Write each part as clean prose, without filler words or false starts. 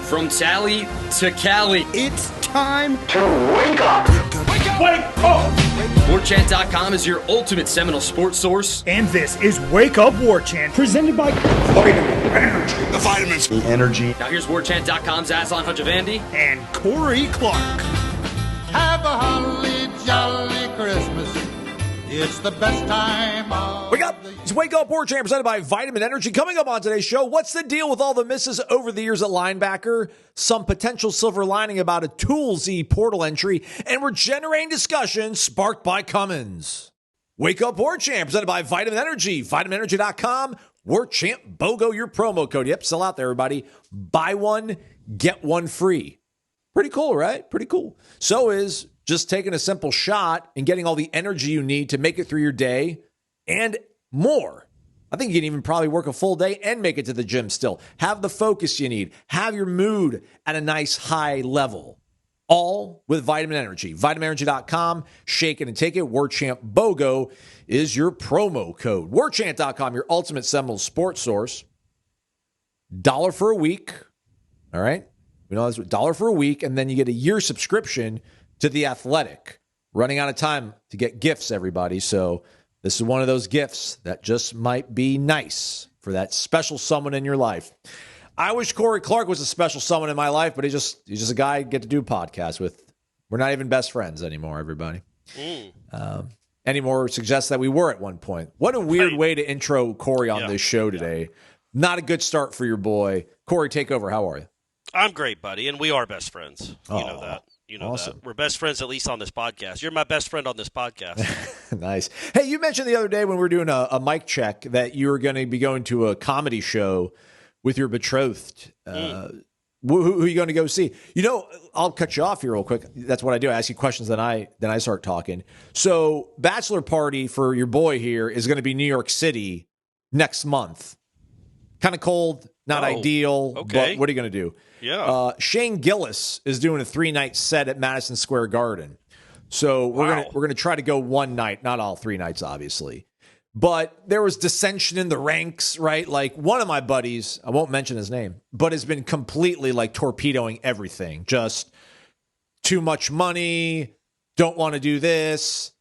From Tally to Cali. It's time to wake up. Wake up! Warchant.com is your ultimate Seminole sports source. And this is Wake Up Warchant, presented by Vitamin Energy. The vitamins. The energy. Now here's Warchant.com's Aslan Hajavandi and Corey Clark. Have a holly jolly Christmas. It's the best time of Wake up! It's Wake Up Warchant presented by Vitamin Energy. Coming up on today's show, what's the deal with all the misses over the years at linebacker? Some potential silver lining about a Toolsy portal entry, and we're generating discussion sparked by Cummins. Wake Up Warchant presented by Vitamin Energy. VitaminEnergy.com. warchantbogo, your promo code. Yep, still out there, everybody. Buy one, get one free. Pretty cool, right? Pretty cool. So is just taking a simple shot and getting all the energy you need to make it through your day and more. I think you can even probably work a full day and make it to the gym still. Have the focus you need. Have your mood at a nice high level. All with Vitamin Energy. VitaminEnergy.com. Shake it and take it. warchantbogo is your promo code. Warchant.com, your ultimate Seminole sports source. $1 for a week. All right? We know that's $1 for a week, and then you get a year subscription to The Athletic. Running out of time to get gifts, everybody. So this is one of those gifts that just might be nice for that special someone in your life. I wish Corey Clark was a special someone in my life, but he's just a guy I get to do podcasts with. We're not even best friends anymore, everybody. Anymore suggests that we were at one point. What a weird way to intro Corey on this show today. Not a good start for your boy. Corey, take over. How are you? I'm great, buddy, and we are best friends. You know that. You know awesome. that. We're best friends, at least on this podcast. You're my best friend on this podcast. Nice. Hey, you mentioned the other day when we were doing a mic check that you were going to be going to a comedy show with your betrothed. Who are you going to go see? You know, I'll cut you off here real quick. That's what I do. I ask you questions, then I start talking. So, bachelor party for your boy here is going to be New York City next month. Kind of cold, not ideal, okay. But what are you going to do? Yeah. Shane Gillis is doing a 3-night set at Madison Square Garden. So we're gonna try to go one night, not all 3 nights, obviously. But there was dissension in the ranks, right? Like one of my buddies, I won't mention his name, but has been completely like torpedoing everything. Just too much money, don't want to do this.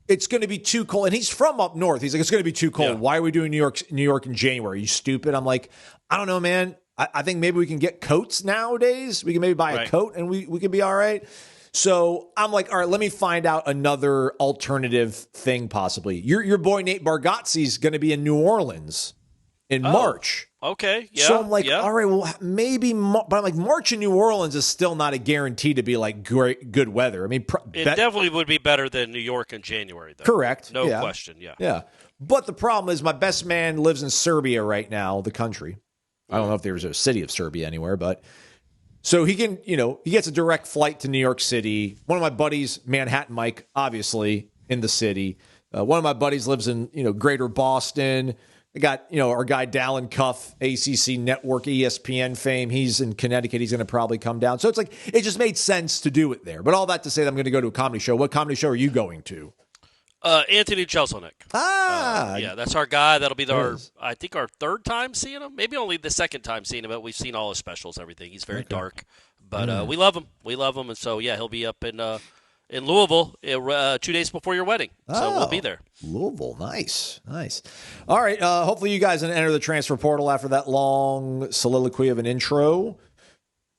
It's going to be too cold. And he's from up north. He's like, it's going to be too cold. Yeah. Why are we doing New York in January? Are you stupid? I'm like, I don't know, man. I think maybe we can get coats nowadays. We can maybe buy a coat and we can be all right. So I'm like, all right, let me find out another alternative thing possibly. Your boy Nate Bargatze's going to be in New Orleans in March. Okay. Yeah. So I'm like, all right, well, maybe, but I'm like, March in New Orleans is still not a guarantee to be like great, good weather. I mean, it definitely would be better than New York in January, though. Correct. No question. Yeah. Yeah. But the problem is my best man lives in Serbia right now, the country. I don't know if there's a city of Serbia anywhere, but so he can, he gets a direct flight to New York City. One of my buddies, Manhattan Mike, obviously in the city. One of my buddies lives in, greater Boston. I got, our guy Dallin Cuff, ACC Network, ESPN fame. He's in Connecticut. He's going to probably come down. So it's like, it just made sense to do it there. But all that to say that I'm going to go to a comedy show. What comedy show are you going to? Anthony Jeselnik. Yeah, that's our guy. That'll be our third time seeing him. Maybe only the second time seeing him, but we've seen all his specials, everything. He's very dark. But we love him. We love him. And so, he'll be up in Louisville 2 days before your wedding. So we'll be there. Louisville. Nice. All right. Hopefully you guys can enter the transfer portal after that long soliloquy of an intro.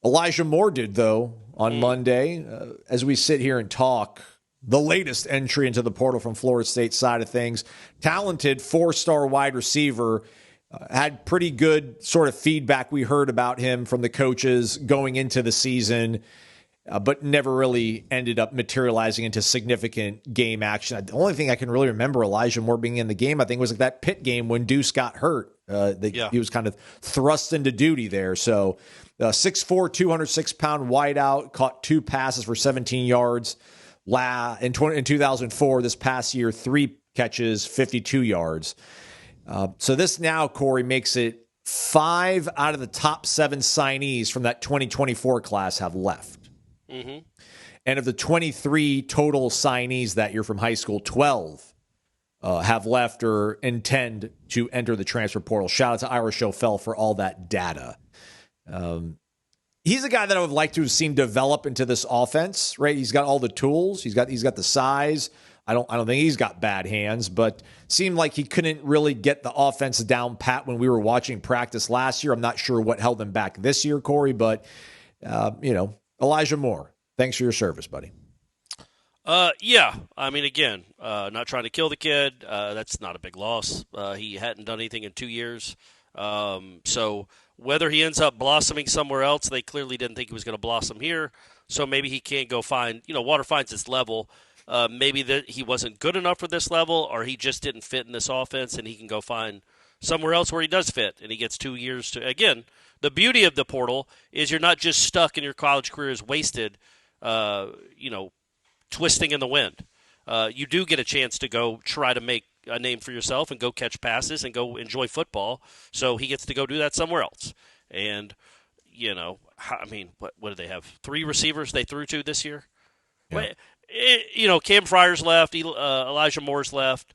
Elijah Moore did, though, on Monday. As we sit here and talk, the latest entry into the portal from Florida State side of things. Talented 4-star wide receiver. Had pretty good sort of feedback we heard about him from the coaches going into the season, but never really ended up materializing into significant game action. The only thing I can really remember Elijah Moore being in the game, I think, was like that Pitt game when Deuce got hurt. He was kind of thrust into duty there. So 6'4", 206-pound wideout, caught 2 passes for 17 yards. In 2004, this past year, 3 catches, 52 yards. So this now, Corey, makes it 5 out of the top 7 signees from that 2024 class have left. Mm-hmm. And of the 23 total signees that year from high school, 12 have left or intend to enter the transfer portal. Shout out to Ira Schofel for all that data. He's a guy that I would like to have seen develop into this offense, right? He's got all the tools. He's got the size. I don't think he's got bad hands, but seemed like he couldn't really get the offense down pat when we were watching practice last year. I'm not sure what held him back this year, Corey, but Elijah Moore, thanks for your service, buddy. Yeah. I mean, again, not trying to kill the kid. That's not a big loss. He hadn't done anything in 2 years. So whether he ends up blossoming somewhere else, they clearly didn't think he was going to blossom here. So maybe he can't go find, water finds its level. Maybe that he wasn't good enough for this level, or he just didn't fit in this offense, and he can go find somewhere else where he does fit, and he gets 2 years to. Again, the beauty of the portal is you're not just stuck and your college career is wasted, twisting in the wind. You do get a chance to go try to make a name for yourself and go catch passes and go enjoy football. So he gets to go do that somewhere else. And, what do they have? 3 receivers they threw to this year? Yeah. Cam Fryer's left, Elijah Moore's left,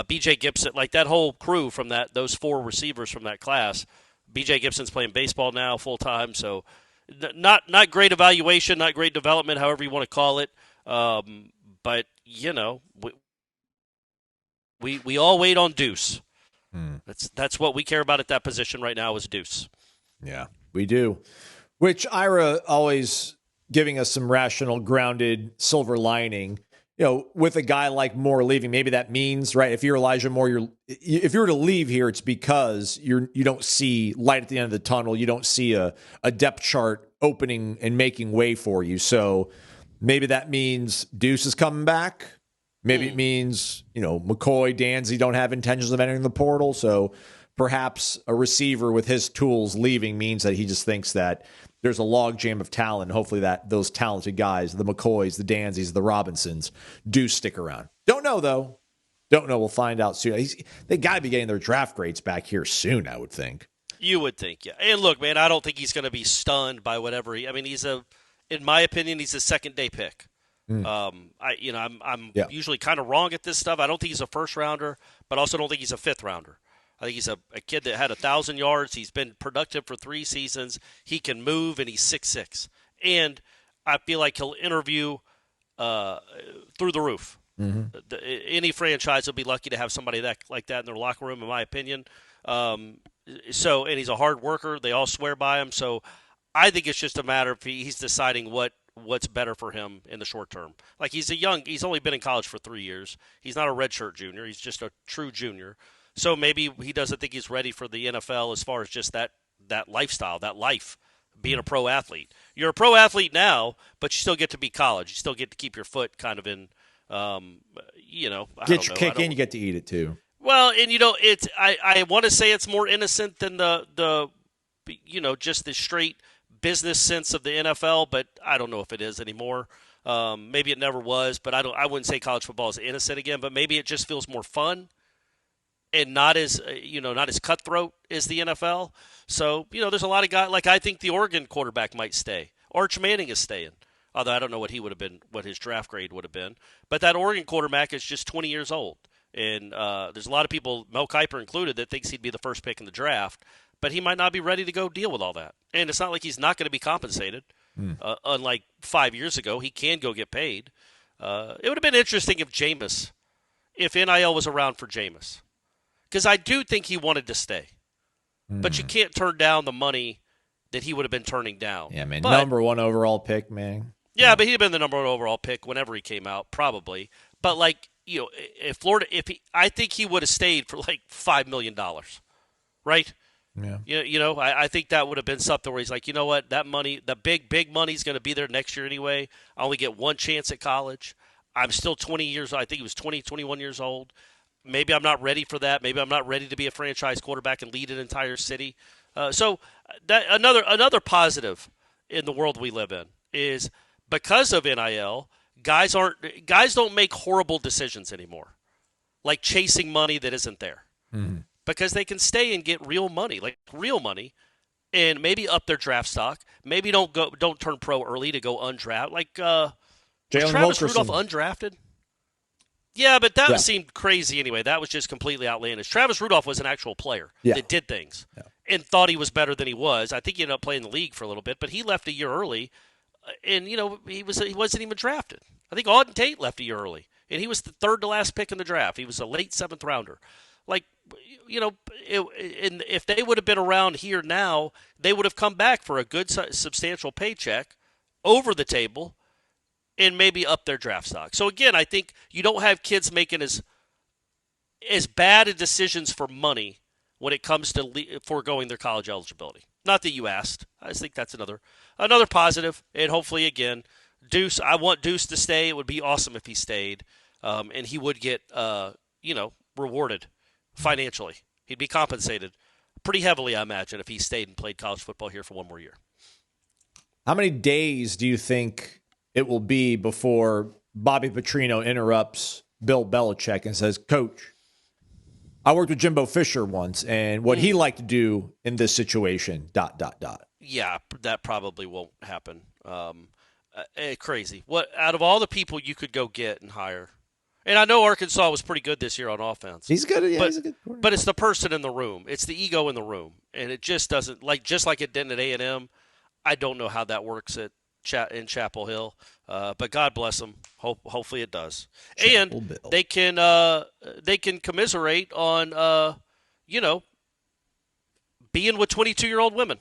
B.J. Gibson, like that whole crew from those 4 receivers from that class. B.J. Gibson's playing baseball now full-time, so not great evaluation, not great development, however you want to call it. But, we all wait on Deuce. That's what we care about at that position right now is Deuce. Yeah, we do. Which Ira always giving us some rational, grounded silver lining. With a guy like Moore leaving, maybe that means, right, if you're Elijah Moore, if you were to leave here, it's because you don't see light at the end of the tunnel. You don't see a depth chart opening and making way for you. So maybe that means Deuce is coming back. Maybe it means, McCoy, Danzy don't have intentions of entering the portal. So perhaps a receiver with his tools leaving means that he just thinks that there's a logjam of talent. Hopefully that those talented guys, the McCoys, the Danzys, the Robinsons, do stick around. Don't know, though. Don't know. We'll find out soon. They got to be getting their draft grades back here soon, I would think. You would think, yeah. And look, man, I don't think he's going to be stunned by whatever in my opinion, he's a second-day pick. I'm usually kind of wrong at this stuff. I don't think he's a first-rounder, but also don't think he's a fifth-rounder. I think he's a kid that had 1,000 yards. He's been productive for 3 seasons. He can move, and he's 6'6". And I feel like he'll interview through the roof. Mm-hmm. Any franchise will be lucky to have somebody like that in their locker room, in my opinion. And he's a hard worker. They all swear by him. So I think it's just a matter of he's deciding what's better for him in the short term. Like he's only been in college for 3 years. He's not a redshirt junior. He's just a true junior. So maybe he doesn't think he's ready for the NFL as far as just that lifestyle, that life, being a pro athlete. You're a pro athlete now, but you still get to be college. You still get to keep your foot kind of in, Get your kick in, you get to eat it too. Well, and I want to say it's more innocent than the just the straight business sense of the NFL, but I don't know if it is anymore. Maybe it never was, but I wouldn't say college football is innocent again, but maybe it just feels more fun. And not as cutthroat as the NFL. So, there's a lot of guys, like I think the Oregon quarterback might stay. Arch Manning is staying. Although I don't know what his draft grade would have been. But that Oregon quarterback is just 20 years old. And there's a lot of people, Mel Kiper included, that thinks he'd be the first pick in the draft. But he might not be ready to go deal with all that. And it's not like he's not going to be compensated. Unlike 5 years ago, he can go get paid. It would have been interesting if NIL was around for Jameis. Because I do think he wanted to stay. But you can't turn down the money that he would have been turning down. Yeah, man. Number 1 overall pick, man. Yeah, but he'd have been the number 1 overall pick whenever he came out, probably. But, I think he would have stayed for, $5 million. Right? Yeah. I think that would have been something where he's like, you know what, that money, the big money's going to be there next year anyway. I only get 1 chance at college. I'm still 20 years old. I think he was 21 years old. Maybe I'm not ready for that. Maybe I'm not ready to be a franchise quarterback and lead an entire city. So that another positive in the world we live in is because of NIL, guys don't make horrible decisions anymore, like chasing money that isn't there, because they can stay and get real money, and maybe up their draft stock. Maybe don't turn pro early to go undrafted. Like Travis Rudolph undrafted. Yeah, but that seemed crazy anyway. That was just completely outlandish. Travis Rudolph was an actual player that did things. Yeah. and thought he was better than he was. I think he ended up playing the league for a little bit, but he left a year early, and he wasn't even drafted. I think Auden Tate left a year early, and he was the third to last pick in the draft. He was a late 7th rounder. Like, and if they would have been around here now, they would have come back for a good substantial paycheck over the table and maybe up their draft stock. So again, I think you don't have kids making as bad decisions for money when it comes to foregoing their college eligibility. Not that you asked. I just think that's another positive. And hopefully, again, Deuce, I want Deuce to stay. It would be awesome if he stayed. And he would get, rewarded financially. He'd be compensated pretty heavily, I imagine, if he stayed and played college football here for one more year. How many days do you think it will be before Bobby Petrino interrupts Bill Belichick and says, Coach, I worked with Jimbo Fisher once, and what he liked to do in this situation, ... Yeah, that probably won't happen. Crazy. What out of all the people you could go get and hire, and I know Arkansas was pretty good this year on offense. He's good. Yeah, he's a good quarterback. But it's the person in the room. It's the ego in the room, and it just doesn't just like it didn't at A&M. I don't know how that works in Chapel Hill, but God bless them. Hopefully it does. Chapel And Bill. they can commiserate on being with 22-year-old women.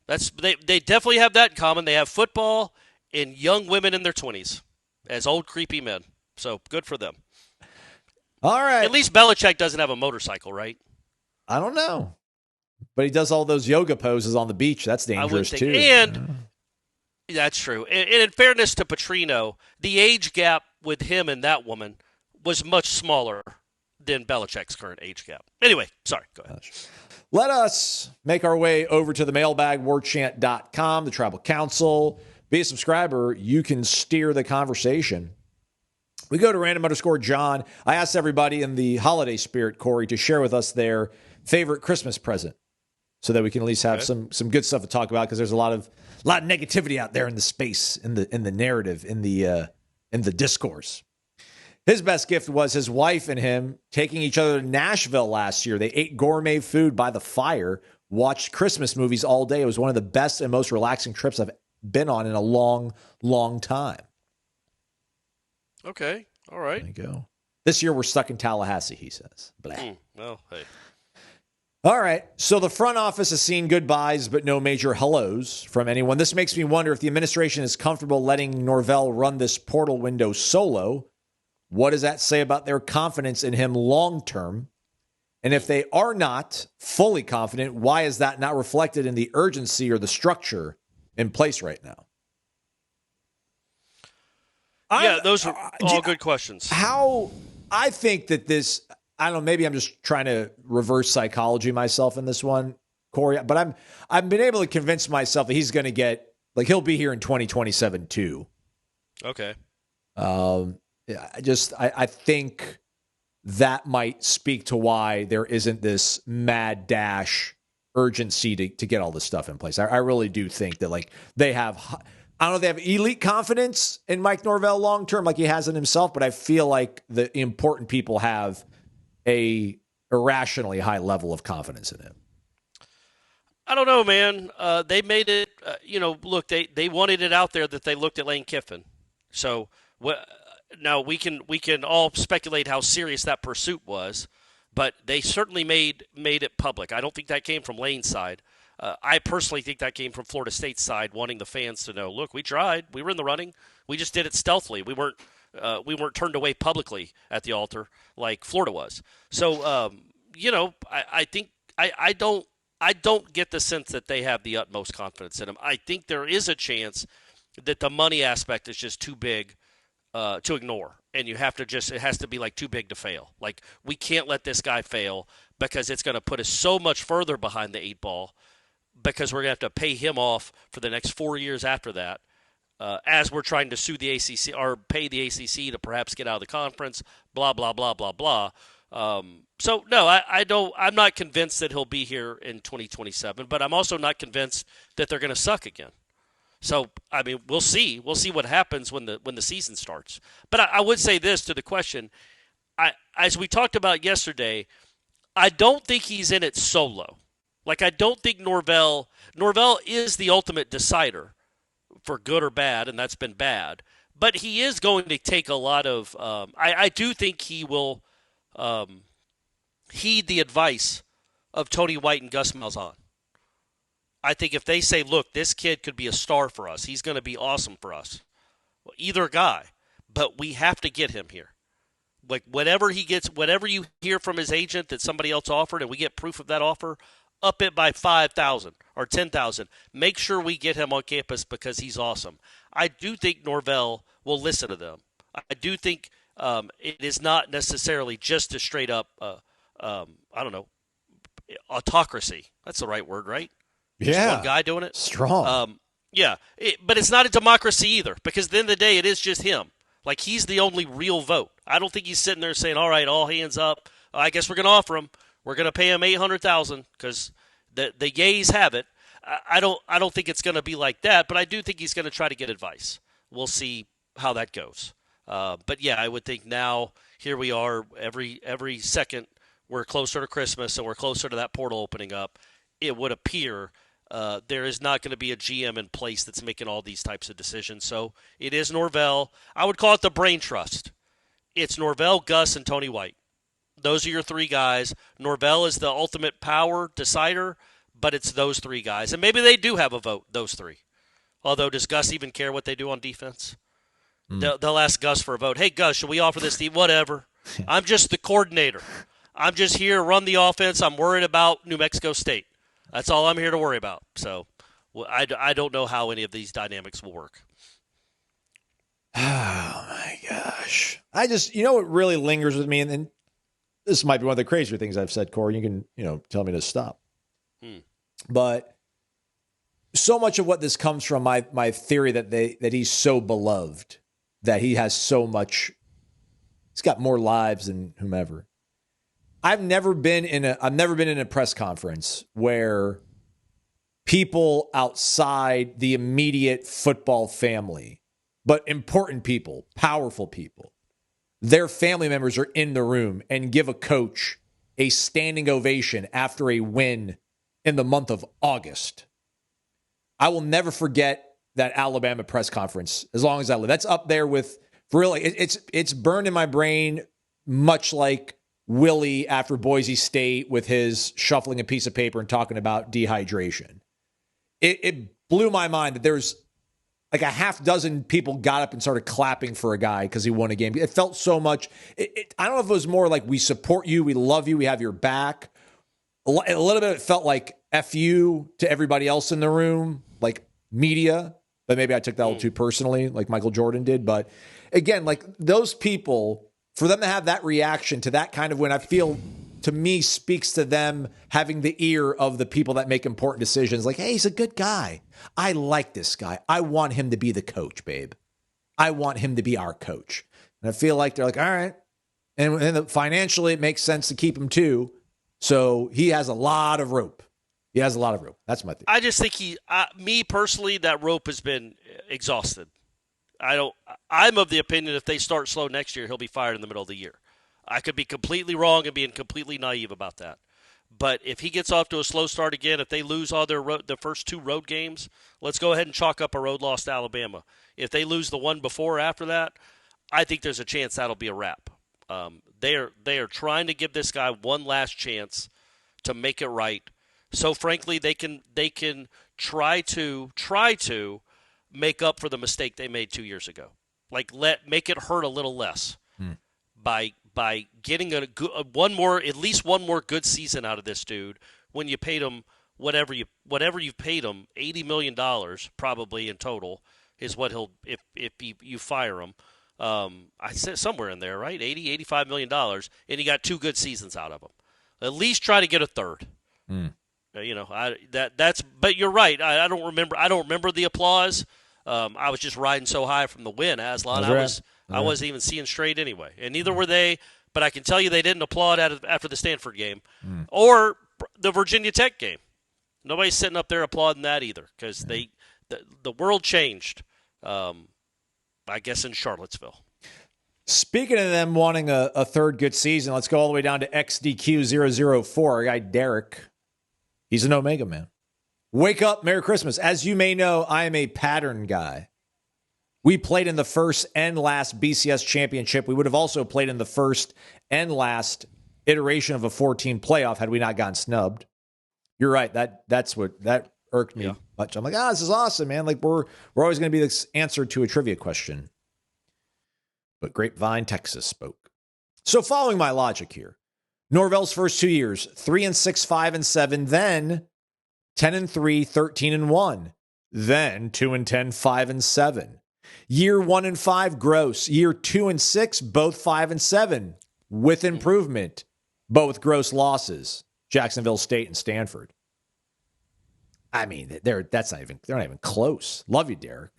They definitely have that in common. They have football and young women in their 20s as old creepy men. So good for them. All right. At least Belichick doesn't have a motorcycle, right? I don't know. But he does all those yoga poses on the beach. That's dangerous, too. And that's true. And in fairness to Petrino, the age gap with him and that woman was much smaller than Belichick's current age gap. Anyway, sorry. Go ahead. Let us make our way over to the mailbag, warchant.com, the Tribal Council. Be a subscriber. You can steer the conversation. We go to random_John. I asked everybody in the holiday spirit, Corey, to share with us their favorite Christmas present so that we can at least have some good stuff to talk about, because there's a lot of negativity out there in the space, in the narrative, in the discourse. His best gift was his wife and him taking each other to Nashville last year. They ate gourmet food by the fire, watched Christmas movies all day. It was one of the best and most relaxing trips I've been on in a long, long time. Okay. All right. There you go. This year we're stuck in Tallahassee, he says. Blah. Well, hey. All right. So the front office has seen goodbyes, but no major hellos from anyone. This makes me wonder if the administration is comfortable letting Norvell run this portal window solo. What does that say about their confidence in him long term? And if they are not fully confident, why is that not reflected in the urgency or the structure in place right now? Yeah, those are all good questions. How I think that this, I don't know, maybe I'm just trying to reverse psychology myself in this one, Corey, but I've been able to convince myself that he's going to get, like, he'll be here in 2027 too. Okay. I think that might speak to why there isn't this mad dash urgency to get all this stuff in place. I really do think that, like, they have, I don't know if they have elite confidence in Mike Norvell long-term like he has in himself, but I feel like the important people have a irrationally high level of confidence in him. I don't know, man. They made it, look, they wanted it out there that they looked at Lane Kiffin. So now we can all speculate how serious that pursuit was, but they certainly made it public. I don't think that came from Lane's side. I personally think that came from Florida State's side, wanting the fans to know, look, we tried. We were in the running. We just did it stealthily. We weren't turned away publicly at the altar like Florida was. So, I think I don't get the sense that they have the utmost confidence in him. I think there is a chance that the money aspect is just too big to ignore, and it has to be like too big to fail. Like, we can't let this guy fail because it's going to put us so much further behind the 8 ball, because we're going to have to pay him off for the next 4 years after that, as we're trying to sue the ACC or pay the ACC to perhaps get out of the conference, blah, blah, blah, blah, blah. So, no, I'm not convinced that he'll be here in 2027, but I'm also not convinced that they're going to suck again. So, I mean, we'll see. We'll see what happens when the season starts. But I would say this to the question. As we talked about yesterday, I don't think he's in it solo. Like, I don't think Norvell is the ultimate decider for good or bad, and that's been bad. But he is going to take a lot of I do think he will heed the advice of Tony White and Gus Malzahn. I think if they say, look, this kid could be a star for us, he's going to be awesome for us. Well, either guy, but we have to get him here. Like, whatever he gets, whatever you hear from his agent that somebody else offered and we get proof of that offer, up it by 5,000 or 10,000. Make sure we get him on campus because he's awesome. I do think Norvell will listen to them. I do think it is not necessarily just a straight up, autocracy. That's the right word, right? Yeah. Just one guy doing it? Strong. But it's not a democracy either because at the end of the day, it is just him. Like, he's the only real vote. I don't think he's sitting there saying, all right, all hands up. I guess we're going to offer him. We're going to pay him $800,000 because the yays have it. I don't think it's going to be like that, but I do think he's going to try to get advice. We'll see how that goes. But yeah, I would think now here we are every second we're closer to Christmas and we're closer to that portal opening up. It would appear there is not going to be a GM in place that's making all these types of decisions. So it is Norvell. I would call it the brain trust. It's Norvell, Gus, and Tony White. Those are your three guys. Norvell is the ultimate power decider, but it's those three guys. And maybe they do have a vote, those three. Although, does Gus even care what they do on defense? They'll ask Gus for a vote. Hey, Gus, should we offer this team? Whatever. I'm just the coordinator. I'm just here to run the offense. I'm worried about New Mexico State. That's all I'm here to worry about. So I don't know how any of these dynamics will work. Oh, my gosh. What really lingers with me, and this might be one of the crazier things I've said, Corey. You can, tell me to stop. But so much of what this comes from my theory that he's so beloved, that he has so much, he's got more lives than whomever. I've never been in a press conference where people outside the immediate football family, but important people, powerful people, their family members are in the room and give a coach a standing ovation after a win in the month of August. I will never forget that Alabama press conference as long as I live. That's up there with, really, it's burned in my brain, much like Willie after Boise State with his shuffling a piece of paper and talking about dehydration. It blew my mind that there's like a half dozen people got up and started clapping for a guy because he won a game. It felt so much. I don't know if it was more like we support you, we love you, we have your back. A little bit it felt like F you to everybody else in the room, like media. But maybe I took that a little too personally, like Michael Jordan did. But again, like those people, for them to have that reaction to that kind of win, I feel to me speaks to them having the ear of the people that make important decisions. Like, hey, he's a good guy. I like this guy. I want him to be the coach, babe. I want him to be our coach. And I feel like they're like, all right. And financially, it makes sense to keep him too. So he has a lot of rope. He has a lot of rope. That's my thing. I just think me personally, that rope has been exhausted. I'm of the opinion if they start slow next year, he'll be fired in the middle of the year. I could be completely wrong and being completely naive about that. But if he gets off to a slow start again, if they lose all their first two road games, let's go ahead and chalk up a road loss to Alabama. If they lose the one before or after that, I think there's a chance that'll be a wrap. They are trying to give this guy one last chance to make it right. So frankly, they can try to make up for the mistake they made 2 years ago. Like make it hurt a little less by getting at least one more good season out of this dude when you paid him whatever you've paid him, $80 million probably in total is what he'll if you fire him. I said somewhere in there, right? $85 million, and he got 2 good seasons out of him. At least try to get a third. But you're right. I don't remember the applause. I was just riding so high from the win, Aslan. I wasn't even seeing straight anyway, and neither were they. But I can tell you they didn't applaud after the Stanford game or the Virginia Tech game. Nobody's sitting up there applauding that either because the world changed. I guess in Charlottesville. Speaking of them wanting a third good season, let's go all the way down to XDQ004. Our guy Derek He's an Omega man. Wake up, Merry Christmas. As you may know, I am a pattern guy. We played in the first and last BCS championship. We would have also played in the first and last iteration of a 14 playoff had we not gotten snubbed. You're right. That irked me much. I'm like, this is awesome, man. Like we're always going to be this answer to a trivia question. But Grapevine, Texas spoke. So following my logic here, Norvell's first 2 years, 3-6, 5-7, then 10-3, 13-1, then 2-10, 5-7. Year 1 and 5, gross. Year 2 and 6, both 5-7, with improvement, both gross losses. Jacksonville State and Stanford. I mean, they're not even close. Love you, Derek.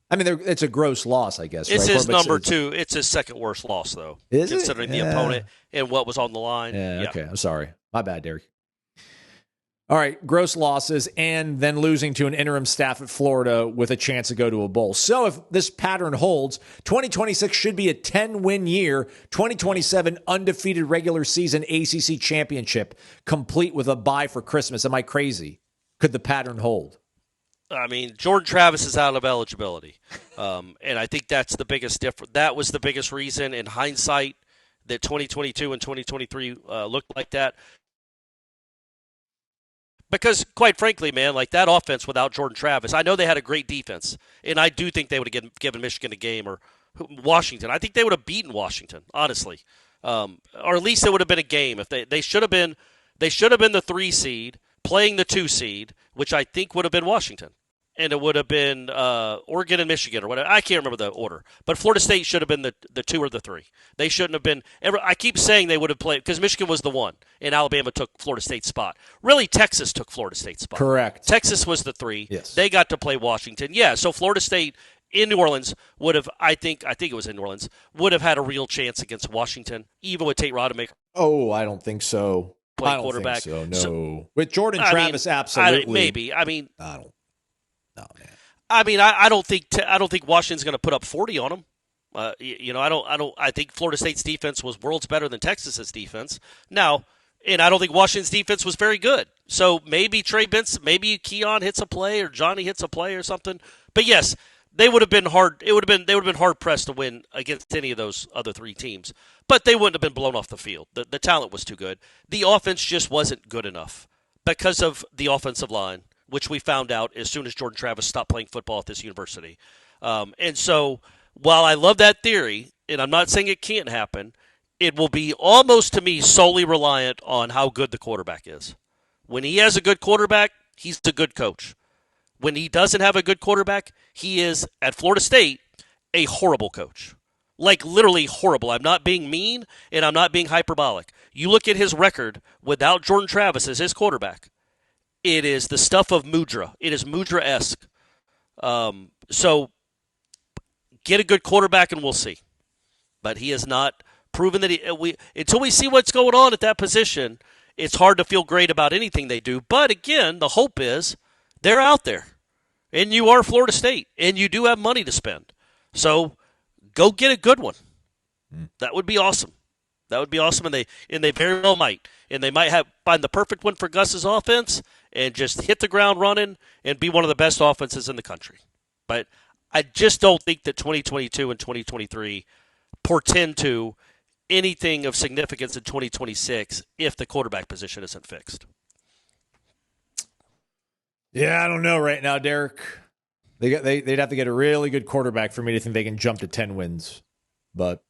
I mean, it's a gross loss, I guess. It's right? his number 2. It's his second worst loss, though, considering the opponent and what was on the line. Yeah, okay. I'm sorry. My bad, Derek. All right, gross losses and then losing to an interim staff at Florida with a chance to go to a bowl. So if this pattern holds, 2026 should be a 10-win year, 2027 undefeated regular season ACC championship, complete with a bye for Christmas. Am I crazy? Could the pattern hold? I mean, Jordan Travis is out of eligibility, and I think that's the biggest difference. That was the biggest reason in hindsight that 2022 and 2023 looked like that. Because, quite frankly, man, like that offense without Jordan Travis, I know they had a great defense, and I do think they would have given Michigan a game or Washington. I think they would have beaten Washington, honestly, or at least it would have been a game. If they should have been the 3 seed playing the 2 seed, which I think would have been Washington, and it would have been Oregon and Michigan or whatever. I can't remember the order, but Florida State should have been the 2 or the 3. They shouldn't have been. I keep saying they would have played because Michigan was the 1, and Alabama took Florida State's spot. Really, Texas took Florida State's spot. Correct. Texas was the 3. Yes. They got to play Washington. Yeah, so Florida State in New Orleans would have. I think it was in New Orleans would have had a real chance against Washington, even with Tate Rodemaker. Oh, I don't think so. Play quarterback. Think so. No, with Jordan Travis, absolutely. Maybe. I don't. No, man. I mean, I don't think Washington's going to put up 40 on them. I think Florida State's defense was worlds better than Texas's defense. Now, and I don't think Washington's defense was very good. So maybe Trey Benson, maybe Keon hits a play or Johnny hits a play or something. But yes, they would have been hard. They would have been hard pressed to win against any of those other 3 teams. But they wouldn't have been blown off the field. The talent was too good. The offense just wasn't good enough because of the offensive line, which we found out as soon as Jordan Travis stopped playing football at this university. And so while I love that theory, and I'm not saying it can't happen, it will be almost to me solely reliant on how good the quarterback is. When he has a good quarterback, he's a good coach. When he doesn't have a good quarterback, he is, at Florida State, a horrible coach. Like literally horrible. I'm not being mean and I'm not being hyperbolic. You look at his record without Jordan Travis as his quarterback. It is the stuff of Mudra. It is Mudra-esque. So get a good quarterback and we'll see. But he has not proven that until we see what's going on at that position, it's hard to feel great about anything they do. But again, the hope is they're out there. And you are Florida State. And you do have money to spend. So go get a good one. That would be awesome. That would be awesome, and they very well might. And they might find the perfect one for Gus's offense and just hit the ground running and be one of the best offenses in the country. But I just don't think that 2022 and 2023 portend to anything of significance in 2026 if the quarterback position isn't fixed. Yeah, I don't know right now, Derek. They'd have to get a really good quarterback for me to think they can jump to 10 wins. But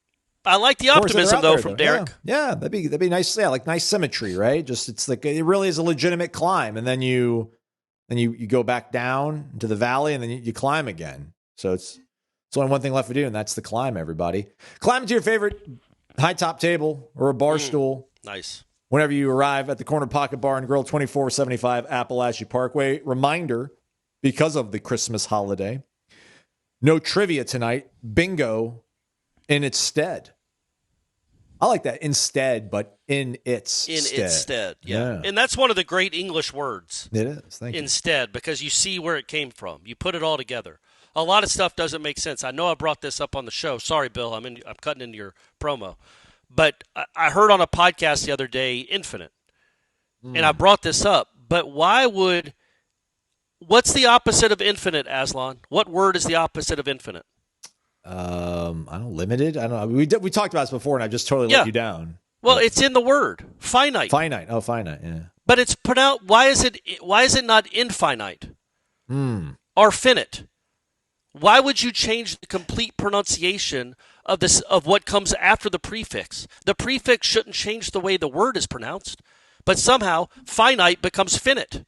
I like the optimism though from Derek. Yeah, that'd be nice. Yeah, like nice symmetry, right? Just it's like it really is a legitimate climb, and then you go back down to the valley, and then you climb again. So it's only one thing left to do, and that's the climb. Everybody, climb to your favorite high top table or a bar stool. Nice. Whenever you arrive at the Corner Pocket Bar and Grill, 2475 Appalachia Parkway. Reminder, because of the Christmas holiday, no trivia tonight. Bingo in its stead. I like that. Instead, but in its stead. Yeah. And that's one of the great English words. It is. Thank you. Instead, because you see where it came from. You put it all together. A lot of stuff doesn't make sense. I know I brought this up on the show. Sorry, Bill. I'm cutting into your promo. But I heard on a podcast the other day, Infinite. and I brought this up, but what's the opposite of infinite, Aslan? What word is the opposite of infinite? I don't know, limited? I don't know. We talked about this before, and I just totally let you down. Well, it's in the word. Finite. Finite. Oh, finite, yeah. But it's pronounced, why is it not infinite? Or finite? Why would you change the complete pronunciation of what comes after the prefix? The prefix shouldn't change the way the word is pronounced, but somehow finite becomes finite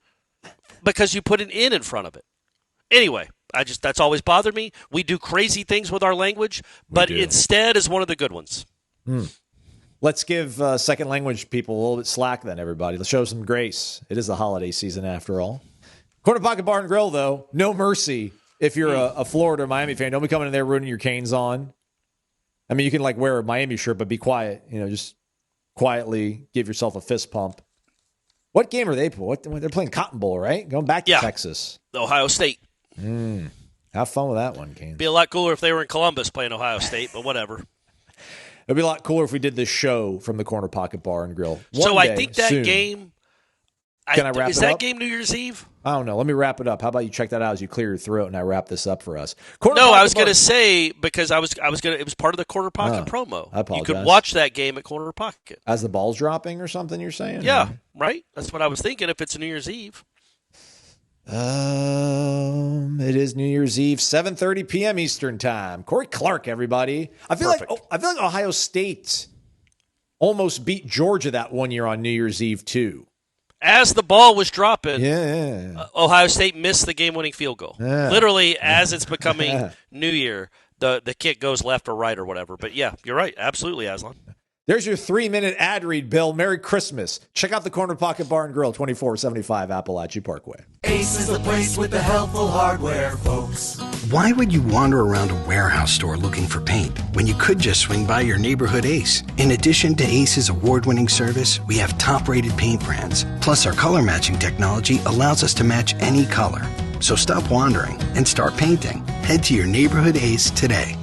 because you put an in front of it. Anyway, that's always bothered me. We do crazy things with our language, but instead is one of the good ones. Let's give second language people a little bit slack then, everybody. Let's show some grace. It is the holiday season after all. Corner Pocket Bar and Grill, though, no mercy. If you're a Florida or Miami fan, don't be coming in there ruining your canes on. I mean, you can wear a Miami shirt, but be quiet. Just quietly give yourself a fist pump. What game are they playing? They're playing Cotton Bowl, right? Going back to Texas. Ohio State. Have fun with that one, Canes. Be a lot cooler if they were in Columbus playing Ohio State, but whatever. It'd be a lot cooler if we did this show from the Corner Pocket Bar and Grill. I think that soon. Game. Can I wrap it up? Is that game New Year's Eve? I don't know. Let me wrap it up. How about you check that out as you clear your throat and I wrap this up for us? I was going to say because I was going to. It was part of the Corner Pocket promo. I apologize. You could watch that game at Corner Pocket as the ball's dropping or something. You're saying? Yeah, right. That's what I was thinking. If it's New Year's Eve. It is New Year's Eve, 7:30 p.m. Eastern Time. Corey Clark, everybody. I feel like Ohio State almost beat Georgia that one year on New Year's Eve too. As the ball was dropping, Ohio State missed the game-winning field goal. Literally, as it's becoming New Year, the kick goes left or right or whatever. But yeah, you're right. Absolutely, Aslan. There's your 3-minute ad read, Bill. Merry Christmas. Check out the Corner Pocket Bar and Grill, 2475 Appalachia Parkway. Ace is the place with the helpful hardware, folks. Why would you wander around a warehouse store looking for paint when you could just swing by your neighborhood Ace? In addition to Ace's award-winning service, we have top-rated paint brands. Plus, our color matching technology allows us to match any color. So stop wandering and start painting. Head to your neighborhood Ace today.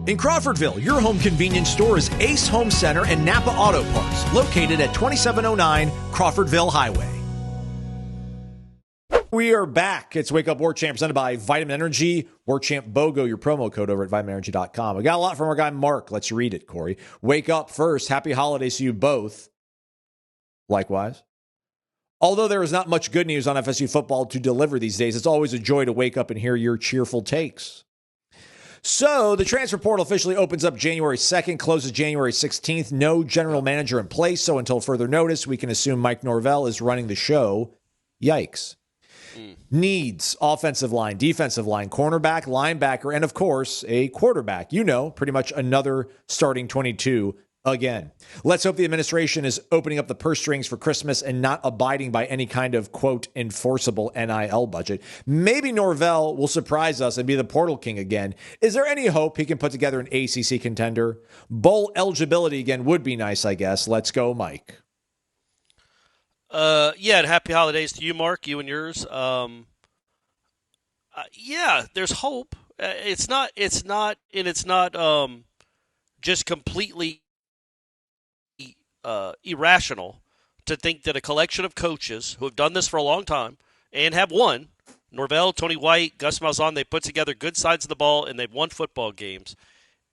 In Crawfordville, your home convenience store is Ace Home Center and NAPA Auto Parts, located at 2709 Crawfordville Highway. We are back. It's Wake Up Warchant presented by Vitamin Energy. warchantbogo, your promo code over at vitaminenergy.com. We got a lot from our guy Mark. Let's read it, Corey. Wake up first. Happy holidays to you both. Likewise. Although there is not much good news on FSU football to deliver these days, it's always a joy to wake up and hear your cheerful takes. So the transfer portal officially opens up January 2nd, closes January 16th. No general manager in place, so until further notice, we can assume Mike Norvell is running the show. Yikes. Needs: offensive line, defensive line, cornerback, linebacker, and of course, a quarterback. Pretty much another starting 22 again. Let's hope the administration is opening up the purse strings for Christmas and not abiding by any kind of, quote, enforceable NIL budget. Maybe Norvell will surprise us and be the portal king again. Is there any hope he can put together an ACC contender? Bowl eligibility again would be nice, I guess. Let's go, Mike. And happy holidays to you, Mark, you and yours. There's hope. It's not just completely irrational to think that a collection of coaches who have done this for a long time and have won, Norvell, Tony White, Gus Malzahn, they put together good sides of the ball and they've won football games.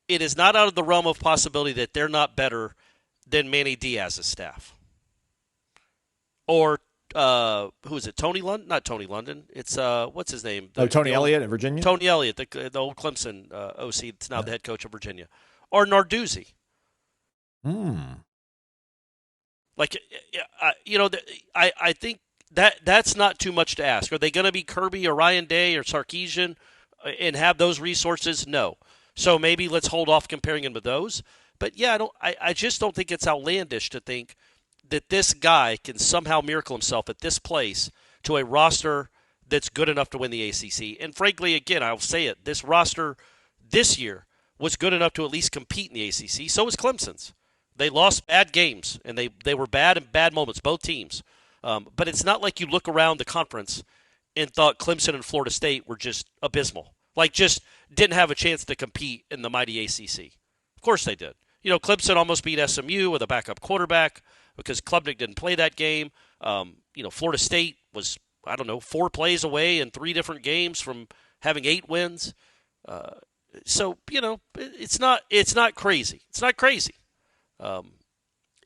It is not out of the realm of possibility that they're not better than Manny Diaz's staff. Or who is it? Tony London? Not Tony London. It's what's his name? Tony Elliott at Virginia. Tony Elliott, the old Clemson OC. That's now the head coach of Virginia. Or Narduzzi. I think that's not too much to ask. Are they going to be Kirby or Ryan Day or Sarkisian and have those resources? No. So maybe let's hold off comparing him to those. But I just don't think it's outlandish to think that this guy can somehow miracle himself at this place to a roster that's good enough to win the ACC. And frankly, again, I'll say it, this roster this year was good enough to at least compete in the ACC. So was Clemson's. They lost bad games, and they were bad in bad moments, both teams. But it's not like you look around the conference and thought Clemson and Florida State were just abysmal. Just didn't have a chance to compete in the mighty ACC. Of course they did. Clemson almost beat SMU with a backup quarterback. because Klubnik didn't play that game. Florida State was, 4 plays away in 3 different games from having 8 wins. So it's not crazy. It's not crazy.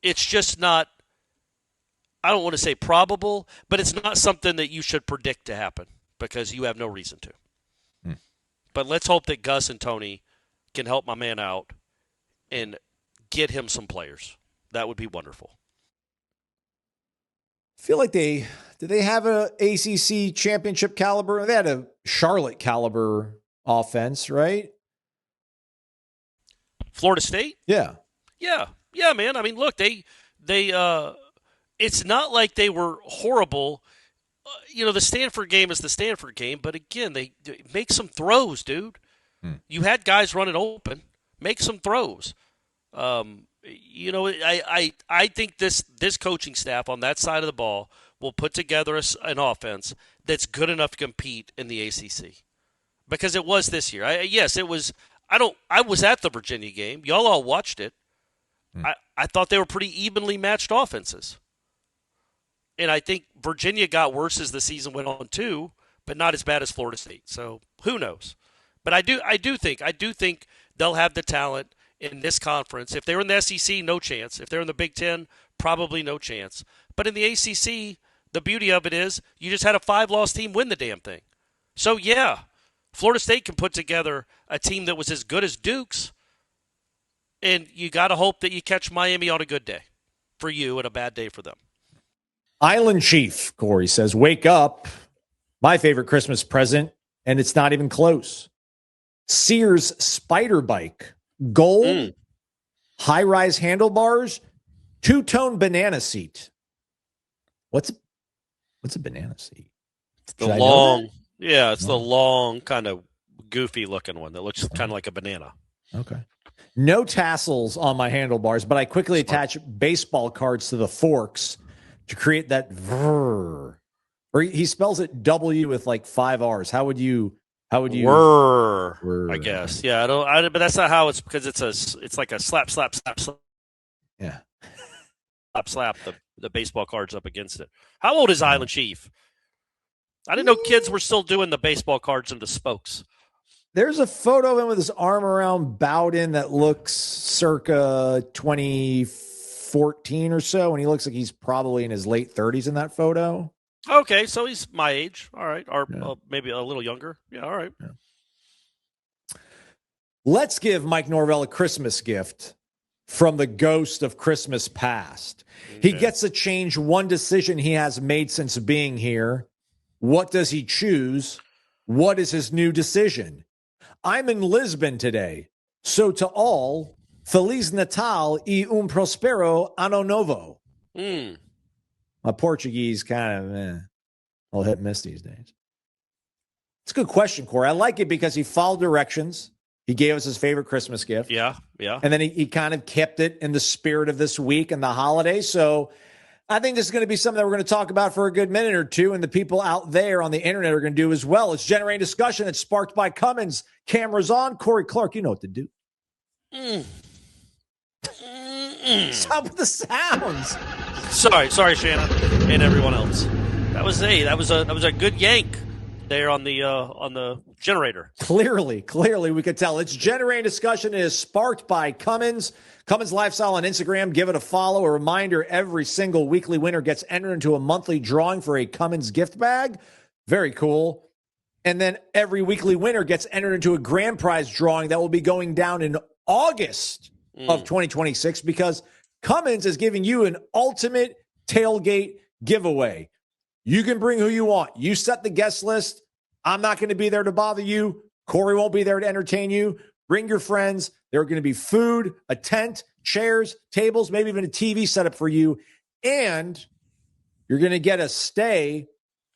It's just not, I don't want to say probable, but it's not something that you should predict to happen because you have no reason to. But let's hope that Gus and Tony can help my man out and get him some players. That would be wonderful. I feel like did they have a ACC championship caliber? They had a Charlotte caliber offense, right? Florida State? Yeah. Yeah, man. I mean, look, they it's not like they were horrible. The Stanford game is the Stanford game, but again, they make some throws, dude. You had guys running open. Make some throws. I think this coaching staff on that side of the ball will put together an offense that's good enough to compete in the ACC. Because it was this year. It was. I was at the Virginia game. Y'all all watched it. I thought they were pretty evenly matched offenses. And I think Virginia got worse as the season went on too, but not as bad as Florida State. So who knows? But I do think they'll have the talent in this conference. If they're in the SEC, no chance. If they're in the Big Ten, probably no chance. But in the ACC, the beauty of it is you just had a 5-loss team win the damn thing. So yeah, Florida State can put together a team that was as good as Duke's. And you got to hope that you catch Miami on a good day for you and a bad day for them. Island Chief, Corey says, wake up. My favorite Christmas present, and it's not even close. Sears Spider Bike. Gold, high-rise handlebars, 2-tone banana seat. What's a banana seat? It's the long, it's the long, kind of goofy-looking one that looks kind of like a banana. Okay. No tassels on my handlebars, but I quickly attach baseball cards to the forks to create that vrr. Or he spells it W with like 5 R's. How would you whir, I guess. Yeah, but that's not how it's, because it's like a slap. Yeah. Slap the baseball cards up against it. How old is Island Chief? I didn't know kids were still doing the baseball cards into spokes. There's a photo of him with his arm around Bowden that looks circa 2014 or so, and he looks like he's probably in his late 30s in that photo. Okay, so he's my age. All right. Or maybe a little younger. Yeah, all right. Yeah. Let's give Mike Norvell a Christmas gift from the ghost of Christmas past. Okay. He gets to change one decision he has made since being here. What does he choose? What is his new decision? I'm in Lisbon today. So to all, Feliz Natal y un prospero ano novo. My Portuguese kind of a little hit and miss these days. It's a good question, Corey. I like it because he followed directions. He gave us his favorite Christmas gift. Yeah. And then he kind of kept it in the spirit of this week and the holidays. So I think this is going to be something that we're going to talk about for a good minute or two, and the people out there on the internet are going to do as well. It's generating discussion that's sparked by Cummins. Cameras on. Corey Clark, you know what to do. Stop with the sounds. Sorry, Shannon, and everyone else. That was a good yank there on the generator. Clearly, we could tell. It's generating discussion. It is sparked by Cummins. Cummins Lifestyle on Instagram. Give it a follow. A reminder, every single weekly winner gets entered into a monthly drawing for a Cummins gift bag. Very cool. And then every weekly winner gets entered into a grand prize drawing that will be going down in August of 2026, because Cummins is giving you an ultimate tailgate giveaway. You can bring who you want. You set the guest list. I'm not going to be there to bother you. Corey won't be there to entertain you. Bring your friends. There are going to be food, a tent, chairs, tables, maybe even a TV set up for you. And you're going to get a stay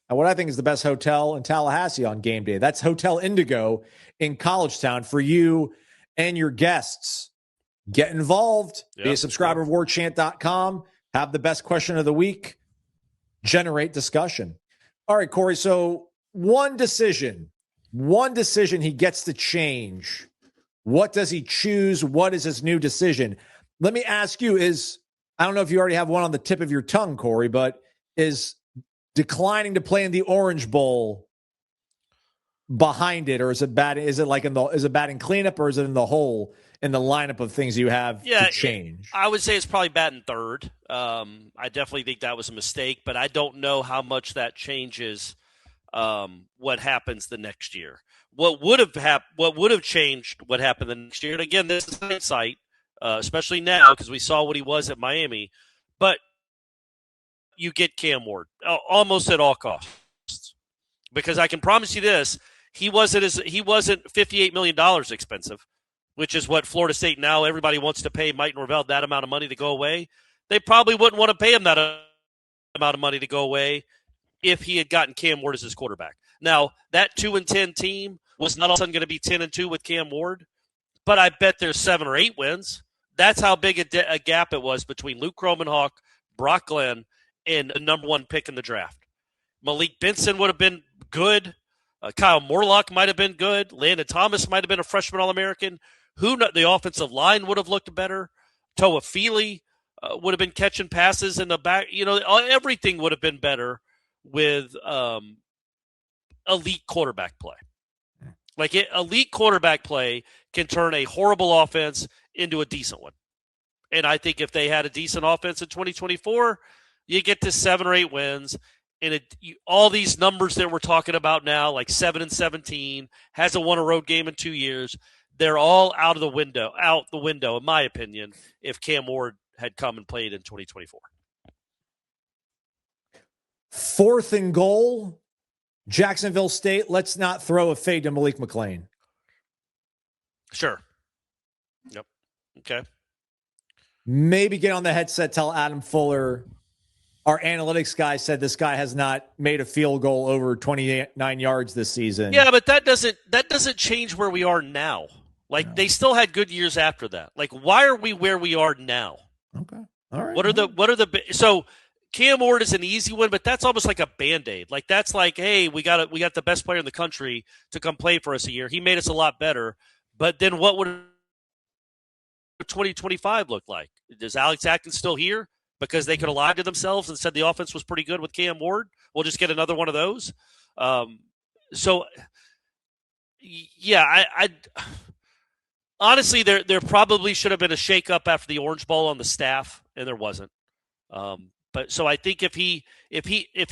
at what I think is the best hotel in Tallahassee on game day. That's Hotel Indigo in College Town for you and your guests. Get involved. Be a subscriber of warchant.com. Have the best question of the week. Generate discussion. All right, Corey. So one decision he gets to change. What does he choose? What is his new decision? Let me ask you, is I don't know if you already have one on the tip of your tongue, Corey, but is declining to play in the Orange Bowl behind it, or is it bad? Is it like is it batting cleanup, or is it in the hole in the lineup of things you have to change? I would say it's probably batting third. I definitely think that was a mistake, but I don't know how much that changes what happens the next year. What would have changed what happened the next year? And again, this is hindsight, especially now because we saw what he was at Miami. But you get Cam Ward almost at all costs, because I can promise you this: he wasn't $58 million expensive, which is what Florida State now everybody wants to pay Mike Norvell that amount of money to go away. They probably wouldn't want to pay him that amount of money to go away if he had gotten Cam Ward as his quarterback. Now, that 2-10 team was not all of a sudden going to be 10-2 with Cam Ward, but I bet there's 7 or 8 wins. That's how big a gap it was between Luke Kromenhoek, Brock Glenn, and the number 1 pick in the draft. Malik Benson would have been good. Kyle Morlock might have been good. Landon Thomas might have been a freshman All-American. The offensive line would have looked better. Toa Feely would have been catching passes in the back. Everything would have been better with elite quarterback play. Elite quarterback play can turn a horrible offense into a decent one. And I think if they had a decent offense in 2024, you get to 7 or 8 wins. And all these numbers that we're talking about now, like 7-17, hasn't won a road game in 2 years, they're all out the window, in my opinion, if Cam Ward had come and played in 2024. 4th and goal, Jacksonville State. Let's not throw a fade to Malik McClain. Sure. Yep. Okay. Maybe get on the headset, tell Adam Fuller, our analytics guy said this guy has not made a field goal over 29 yards this season. Yeah, but that doesn't change where we are now. They still had good years after that. Why are we where we are now? Okay. All right. What are the so Cam Ward is an easy one, but that's almost like a Band-Aid. That's like, hey, we got the best player in the country to come play for us a year. He made us a lot better. But then what would 2025 look like? Is Alex Atkins still here? Because they could have lied to themselves and said the offense was pretty good with Cam Ward. We'll just get another one of those. So, yeah, I honestly, there probably should have been a shakeup after the Orange Bowl on the staff, and there wasn't. But so I think if he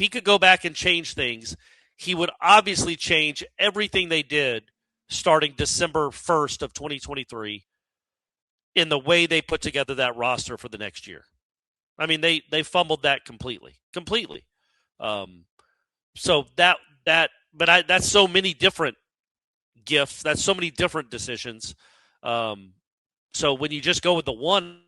could go back and change things, he would obviously change everything they did starting December 1st of 2023 in the way they put together that roster for the next year. I mean, they fumbled that completely. So that's so many different gifts. That's so many different decisions. So when you just go with the one,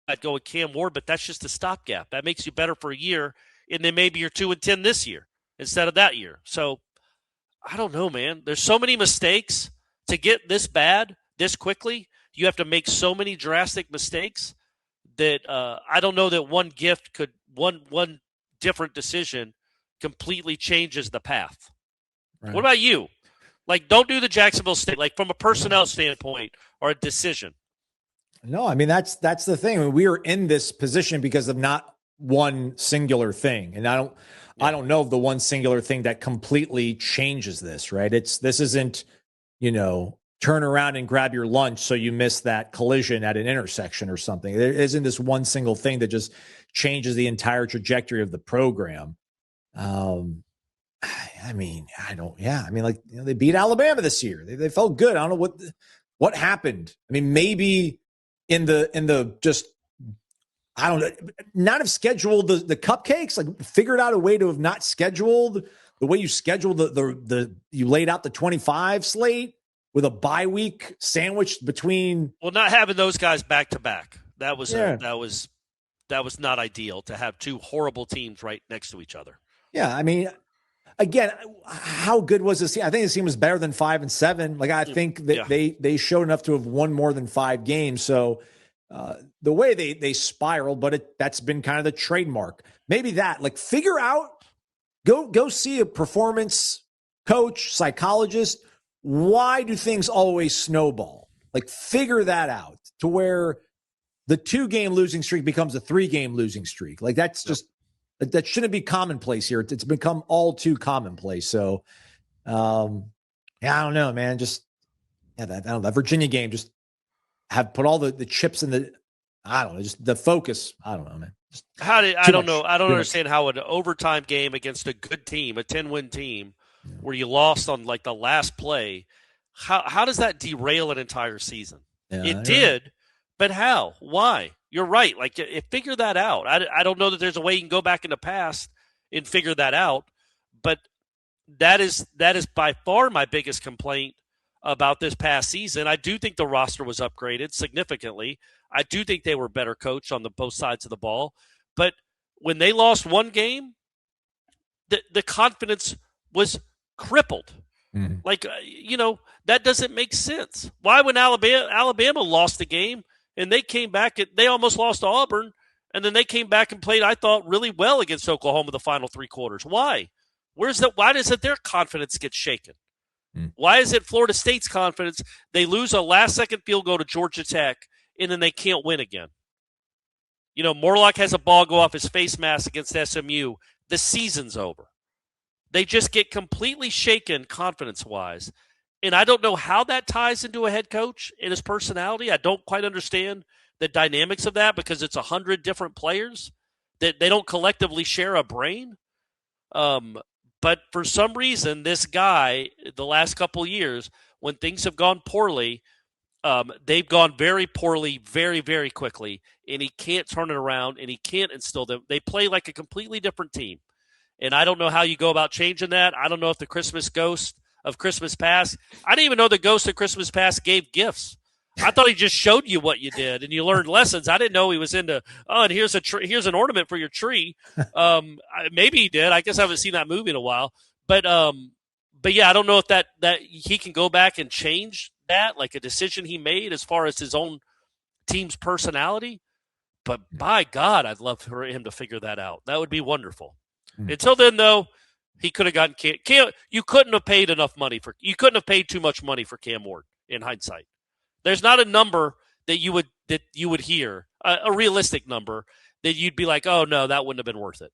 I'd go with Cam Ward, but that's just a stopgap. That makes you better for a year, and then maybe you're 2-10 this year instead of that year. So I don't know, man. There's so many mistakes to get this bad this quickly. You have to make so many drastic mistakes that I don't know that one different decision completely changes the path. Right. What about you? Don't do the Jacksonville State, from a personnel standpoint or a decision. No, I mean, that's the thing. I mean, we are in this position because of not one singular thing. And I don't know of the one singular thing that completely changes this, right? This isn't, turn around and grab your lunch so you miss that collision at an intersection or something. There isn't this one single thing that just changes the entire trajectory of the program. They beat Alabama this year. They felt good. I don't know what happened. I mean, maybe in the just, I don't know, not have scheduled the cupcakes, figured out a way to have not scheduled the way you scheduled you laid out the 25 slate with a bye week sandwiched between. Well, not having those guys back to back. That was not ideal to have two horrible teams right next to each other. Yeah. I mean, again, how good was this team? I think this team was better than 5-7. I think that they showed enough to have won more than 5 games. So the way they spiraled, but that's been kind of the trademark. Maybe that, figure out, go see a performance coach, psychologist. Why do things always snowball? Figure that out to where the 2-game losing streak becomes a 3-game losing streak. Like that's just that shouldn't be commonplace here. It's become all too commonplace. So, I don't know, man. Just that Virginia game just have put all the chips in the. I don't know, just the focus. I don't know, man. I don't know. I don't understand how an overtime game against a good team, a 10-win team, where you lost on like the last play, how does that derail an entire season? Yeah, it did, but how? Why? You're right. Like, figure that out. I don't know that there's a way you can go back in the past and figure that out, but that is by far my biggest complaint about this past season. I do think the roster was upgraded significantly. I do think they were better coached on both sides of the ball. But when they lost one game, the confidence was crippled. Mm-hmm. Like, that doesn't make sense. Why when Alabama lost the game and they came back, they almost lost to Auburn, and then they came back and played, I thought, really well against Oklahoma the final 3 quarters. Why? Why does their confidence get shaken? Why is it Florida State's confidence? They lose a last-second field goal to Georgia Tech, and then they can't win again. Morlock has a ball go off his face mask against SMU. The season's over. They just get completely shaken confidence-wise. And I don't know how that ties into a head coach and his personality. I don't quite understand the dynamics of that because it's 100 different players that they don't collectively share a brain. But for some reason, this guy, the last couple of years, when things have gone poorly, they've gone very poorly very, very quickly, and he can't turn it around, and he can't instill them. They play like a completely different team, and I don't know how you go about changing that. I don't know if the Christmas ghost of Christmas Past – I didn't even know the ghost of Christmas Past gave gifts. I thought he just showed you what you did, and you learned lessons. I didn't know he was into, and here's an ornament for your tree. Maybe he did. I guess I haven't seen that movie in a while. But yeah, I don't know if that he can go back and change that, like a decision he made as far as his own team's personality. But by God, I'd love for him to figure that out. That would be wonderful. Until then, though, he could have gotten Cam. You couldn't have paid enough money you couldn't have paid too much money for Cam Ward in hindsight. There's not a number that you would hear, a realistic number that you'd be like, oh no, that wouldn't have been worth it.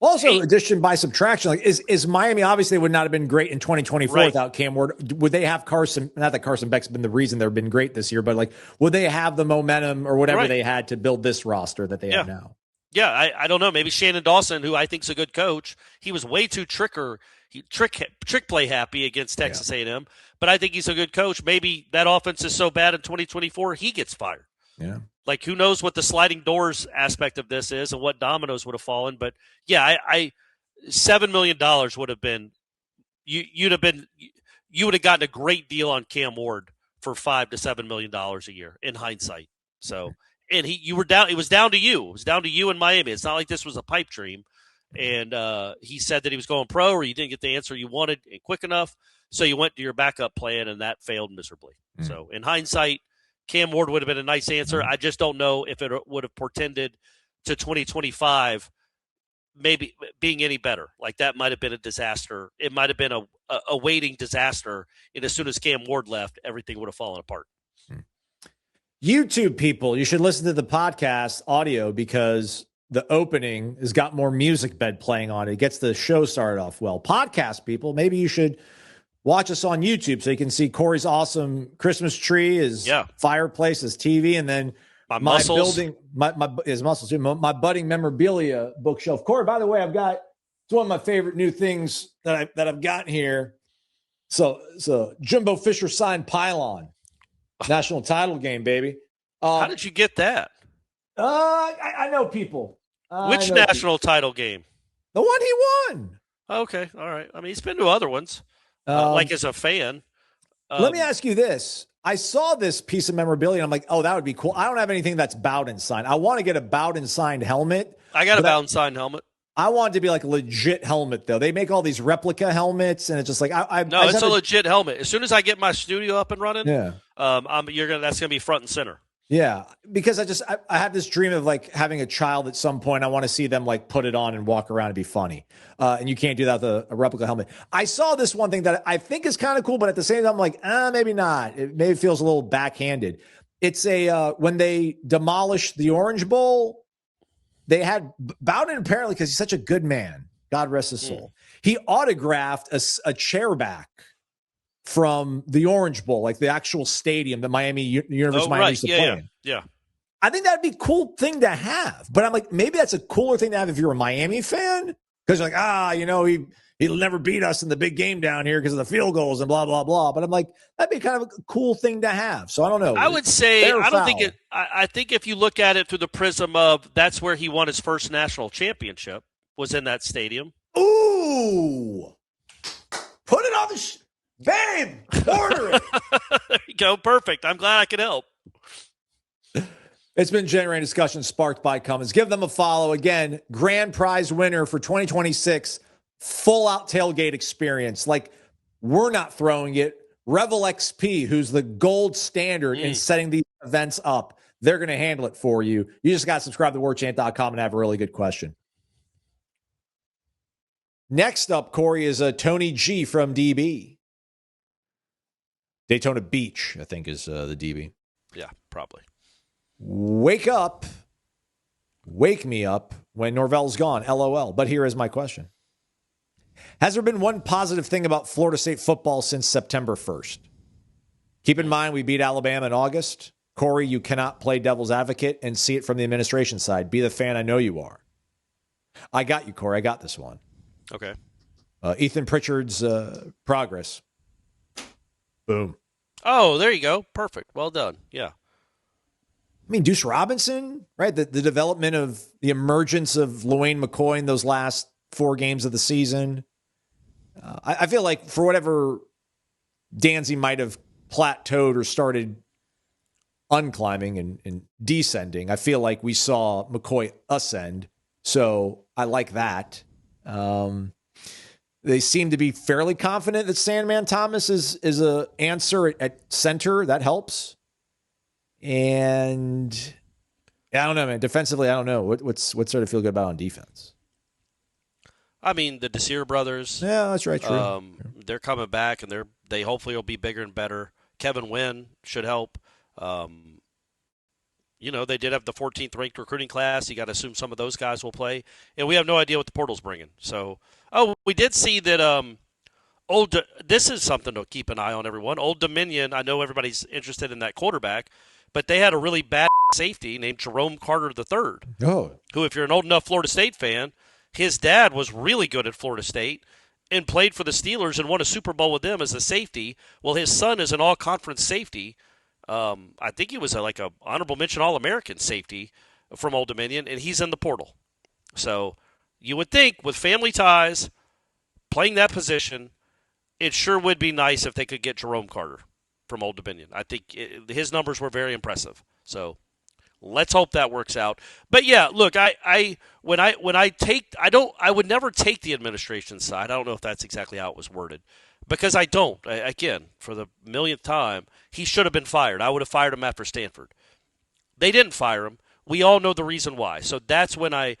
Also, addition by subtraction, like is Miami obviously would not have been great in 2024 without Cam Ward. Would they have Carson? Not that Carson Beck's been the reason they've been great this year, but like, would they have the momentum or whatever they had to build this roster that they have now? Yeah, I don't know. Maybe Shannon Dawson, who I think is a good coach, he was way too trick play happy against Texas A&M, but I think he's a good coach. Maybe that offense is so bad in 2024 he gets fired. Yeah. Like, who knows what the sliding doors aspect of this is and what dominoes would have fallen. But yeah, I $7 million would have been you would have gotten a great deal on Cam Ward for $5 to $7 million a year in hindsight. So, and it was down to you. It was down to you in Miami. It's not like this was a pipe dream. And he said that he was going pro, or you didn't get the answer you wanted quick enough, so you went to your backup plan, and that failed miserably. So in hindsight, Cam Ward would have been a nice answer. I just don't know if it would have portended to 2025 maybe being any better. Like, that might have been a disaster. It might have been a waiting disaster, and as soon as Cam Ward left, everything would have fallen apart. YouTube people, you should listen to the podcast audio because the opening has got more music bed playing on it. It gets the show started off well. Podcast people, maybe you should watch us on YouTube so you can see Corey's awesome Christmas tree, his fireplace, his TV, and then my budding memorabilia bookshelf. Corey, by the way, it's one of my favorite new things that I've gotten here. So Jimbo Fisher signed pylon, national title game, baby. How did you get that? I know people. Which national title game? The one he won. Okay, all right. I mean, he's been to other ones. Like, as a fan. Let me ask you this. I saw this piece of memorabilia, and I'm like, oh, that would be cool. I don't have anything that's Bowden signed. I want to get a Bowden signed helmet. I got a Bowden signed helmet. I want it to be like a legit helmet, though. They make all these replica helmets, and it's just like it's a legit helmet. As soon as I get my studio up and running, that's gonna be front and center. Yeah, because I have this dream of like having a child at some point. I want to see them like put it on and walk around and be funny. And you can't do that with a replica helmet. I saw this one thing that I think is kind of cool, but at the same time, I'm like, maybe not. It maybe feels a little backhanded. it's when they demolished the Orange Bowl, they had Bowden apparently, because he's such a good man, God rest his soul, he autographed a chair back from the Orange Bowl, like the actual stadium that University of Miami used to play in. Yeah. I think that'd be a cool thing to have. But I'm like, maybe that's a cooler thing to have if you're a Miami fan. Because you're like, he'll never beat us in the big game down here because of the field goals and blah, blah, blah. But I'm like, that'd be kind of a cool thing to have. So I don't know. I would say, I think if you look at it through the prism of that's where he won his first national championship, was in that stadium. Ooh. Put it on the babe, order it. There you go. Perfect. I'm glad I could help. It's been generating discussion sparked by Cummins. Give them a follow. Again, grand prize winner for 2026, full-out tailgate experience. Like, we're not throwing it. Revel XP, who's the gold standard in setting these events up, they're going to handle it for you. You just got to subscribe to warchant.com and have a really good question. Next up, Corey, is Tony G from DB. Daytona Beach, I think, is the DB. Yeah, probably. Wake me up when Norvell's gone, LOL. But here is my question. Has there been one positive thing about Florida State football since September 1st? Keep in mind, we beat Alabama in August. Corey, you cannot play devil's advocate and see it from the administration side. Be the fan I know you are. I got you, Corey. I got this one. Okay. Ethan Pritchard's progress. Boom. Oh, there you go. Perfect. Well done. Yeah. I mean, Deuce Robinson, right? The development of the emergence of Luane McCoy in those last 4 games of the season. I feel like for whatever Danzy might have plateaued or started unclimbing and descending, I feel like we saw McCoy ascend. So I like that. They seem to be fairly confident that Sandman Thomas is a answer at center. That helps. And I don't know, man. Defensively, I don't know. What's sort of feel good about on defense? I mean, the Desir brothers. Yeah, that's right. True. They're coming back, and they hopefully will be bigger and better. Kevin Wynn should help. They did have the 14th ranked recruiting class. You got to assume some of those guys will play, and we have no idea what the portal's bringing. So, we did see that. This is something to keep an eye on, everyone. Old Dominion. I know everybody's interested in that quarterback. But they had a really bad safety named Jerome Carter III, who, if you're an old enough Florida State fan, his dad was really good at Florida State and played for the Steelers and won a Super Bowl with them as a safety. Well, his son is an all-conference safety. I think he was like a honorable mention All-American safety from Old Dominion, and he's in the portal. So you would think with family ties, playing that position, it sure would be nice if they could get Jerome Carter from Old Dominion. I think his numbers were very impressive. So let's hope that works out. But yeah, look, I would never take the administration side. I don't know if that's exactly how it was worded, because I don't. Again, for the millionth time, he should have been fired. I would have fired him after Stanford. They didn't fire him. We all know the reason why. So that's when I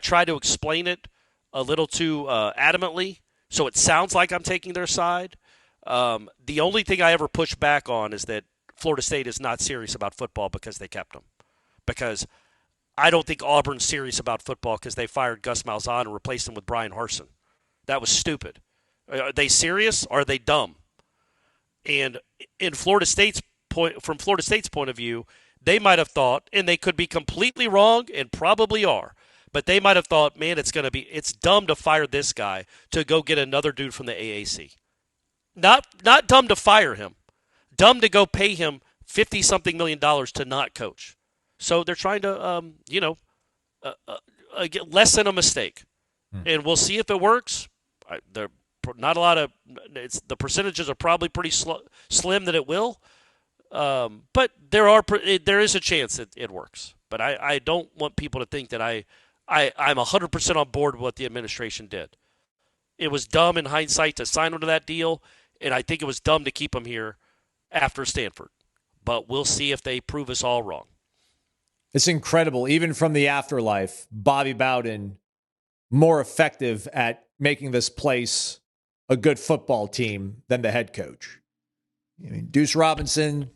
try to explain it a little too adamantly, so it sounds like I'm taking their side. The only thing I ever push back on is that Florida State is not serious about football because they kept him. Because I don't think Auburn's serious about football because they fired Gus Malzahn and replaced him with Brian Harsin. That was stupid. Are they serious or are they dumb? And from Florida State's point of view, they might have thought, and they could be completely wrong and probably are, but they might have thought, man, it's dumb to fire this guy to go get another dude from the AAC. Not dumb to fire him. Dumb to go pay him $50-something million to not coach. So they're trying to, lessen a mistake. And we'll see if it works. The percentages are probably pretty slim that it will. But there is a chance that it works. But I don't want people to think that I'm 100% on board with what the administration did. It was dumb in hindsight to sign him to that deal. And I think it was dumb to keep him here after Stanford. But we'll see if they prove us all wrong. It's incredible. Even from the afterlife, Bobby Bowden, more effective at making this place a good football team than the head coach. I mean, Deuce Robinson,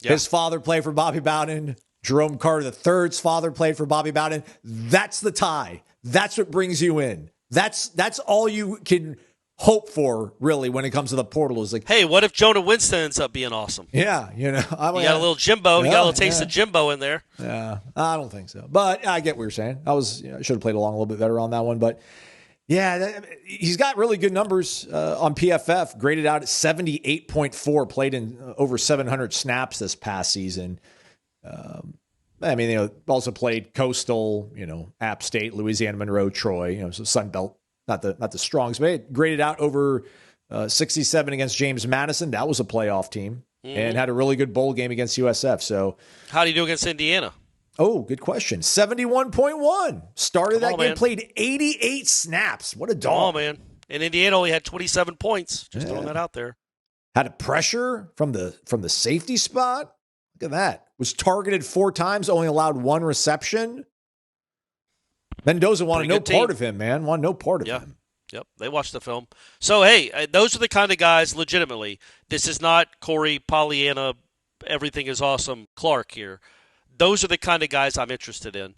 Yeah. His father played for Bobby Bowden. Jerome Carter III's father played for Bobby Bowden. That's the tie. That's what brings you in. That's all you can hope for, really, when it comes to the portal. Is like, hey, what if Jonah Winston ends up being awesome? Yeah, you got a little Jimbo. You got a little taste of Jimbo in there. Yeah, I don't think so. But I get what you're saying. I should have played along a little bit better on that one. But yeah, he's got really good numbers on PFF. Graded out at 78.4. Played in over 700 snaps this past season. Also played Coastal, App State, Louisiana Monroe, Troy, so Sun Belt, not the strongest, but graded out over 67 against James Madison. That was a playoff team and had a really good bowl game against USF. So how do you do against Indiana? Oh, good question. 71.1. Started that game, man. Played 88 snaps. What a dog. Oh, man. And Indiana only had 27 points. Just throwing that out there. Had a pressure from the safety spot. Look at that. Was targeted 4 times, only allowed 1 reception. Mendoza wanted no part of him, man. Wanted no part of him. Yep, they watched the film. So, hey, those are the kind of guys, legitimately. This is not Corey, Pollyanna, everything is awesome, Clark here. Those are the kind of guys I'm interested in.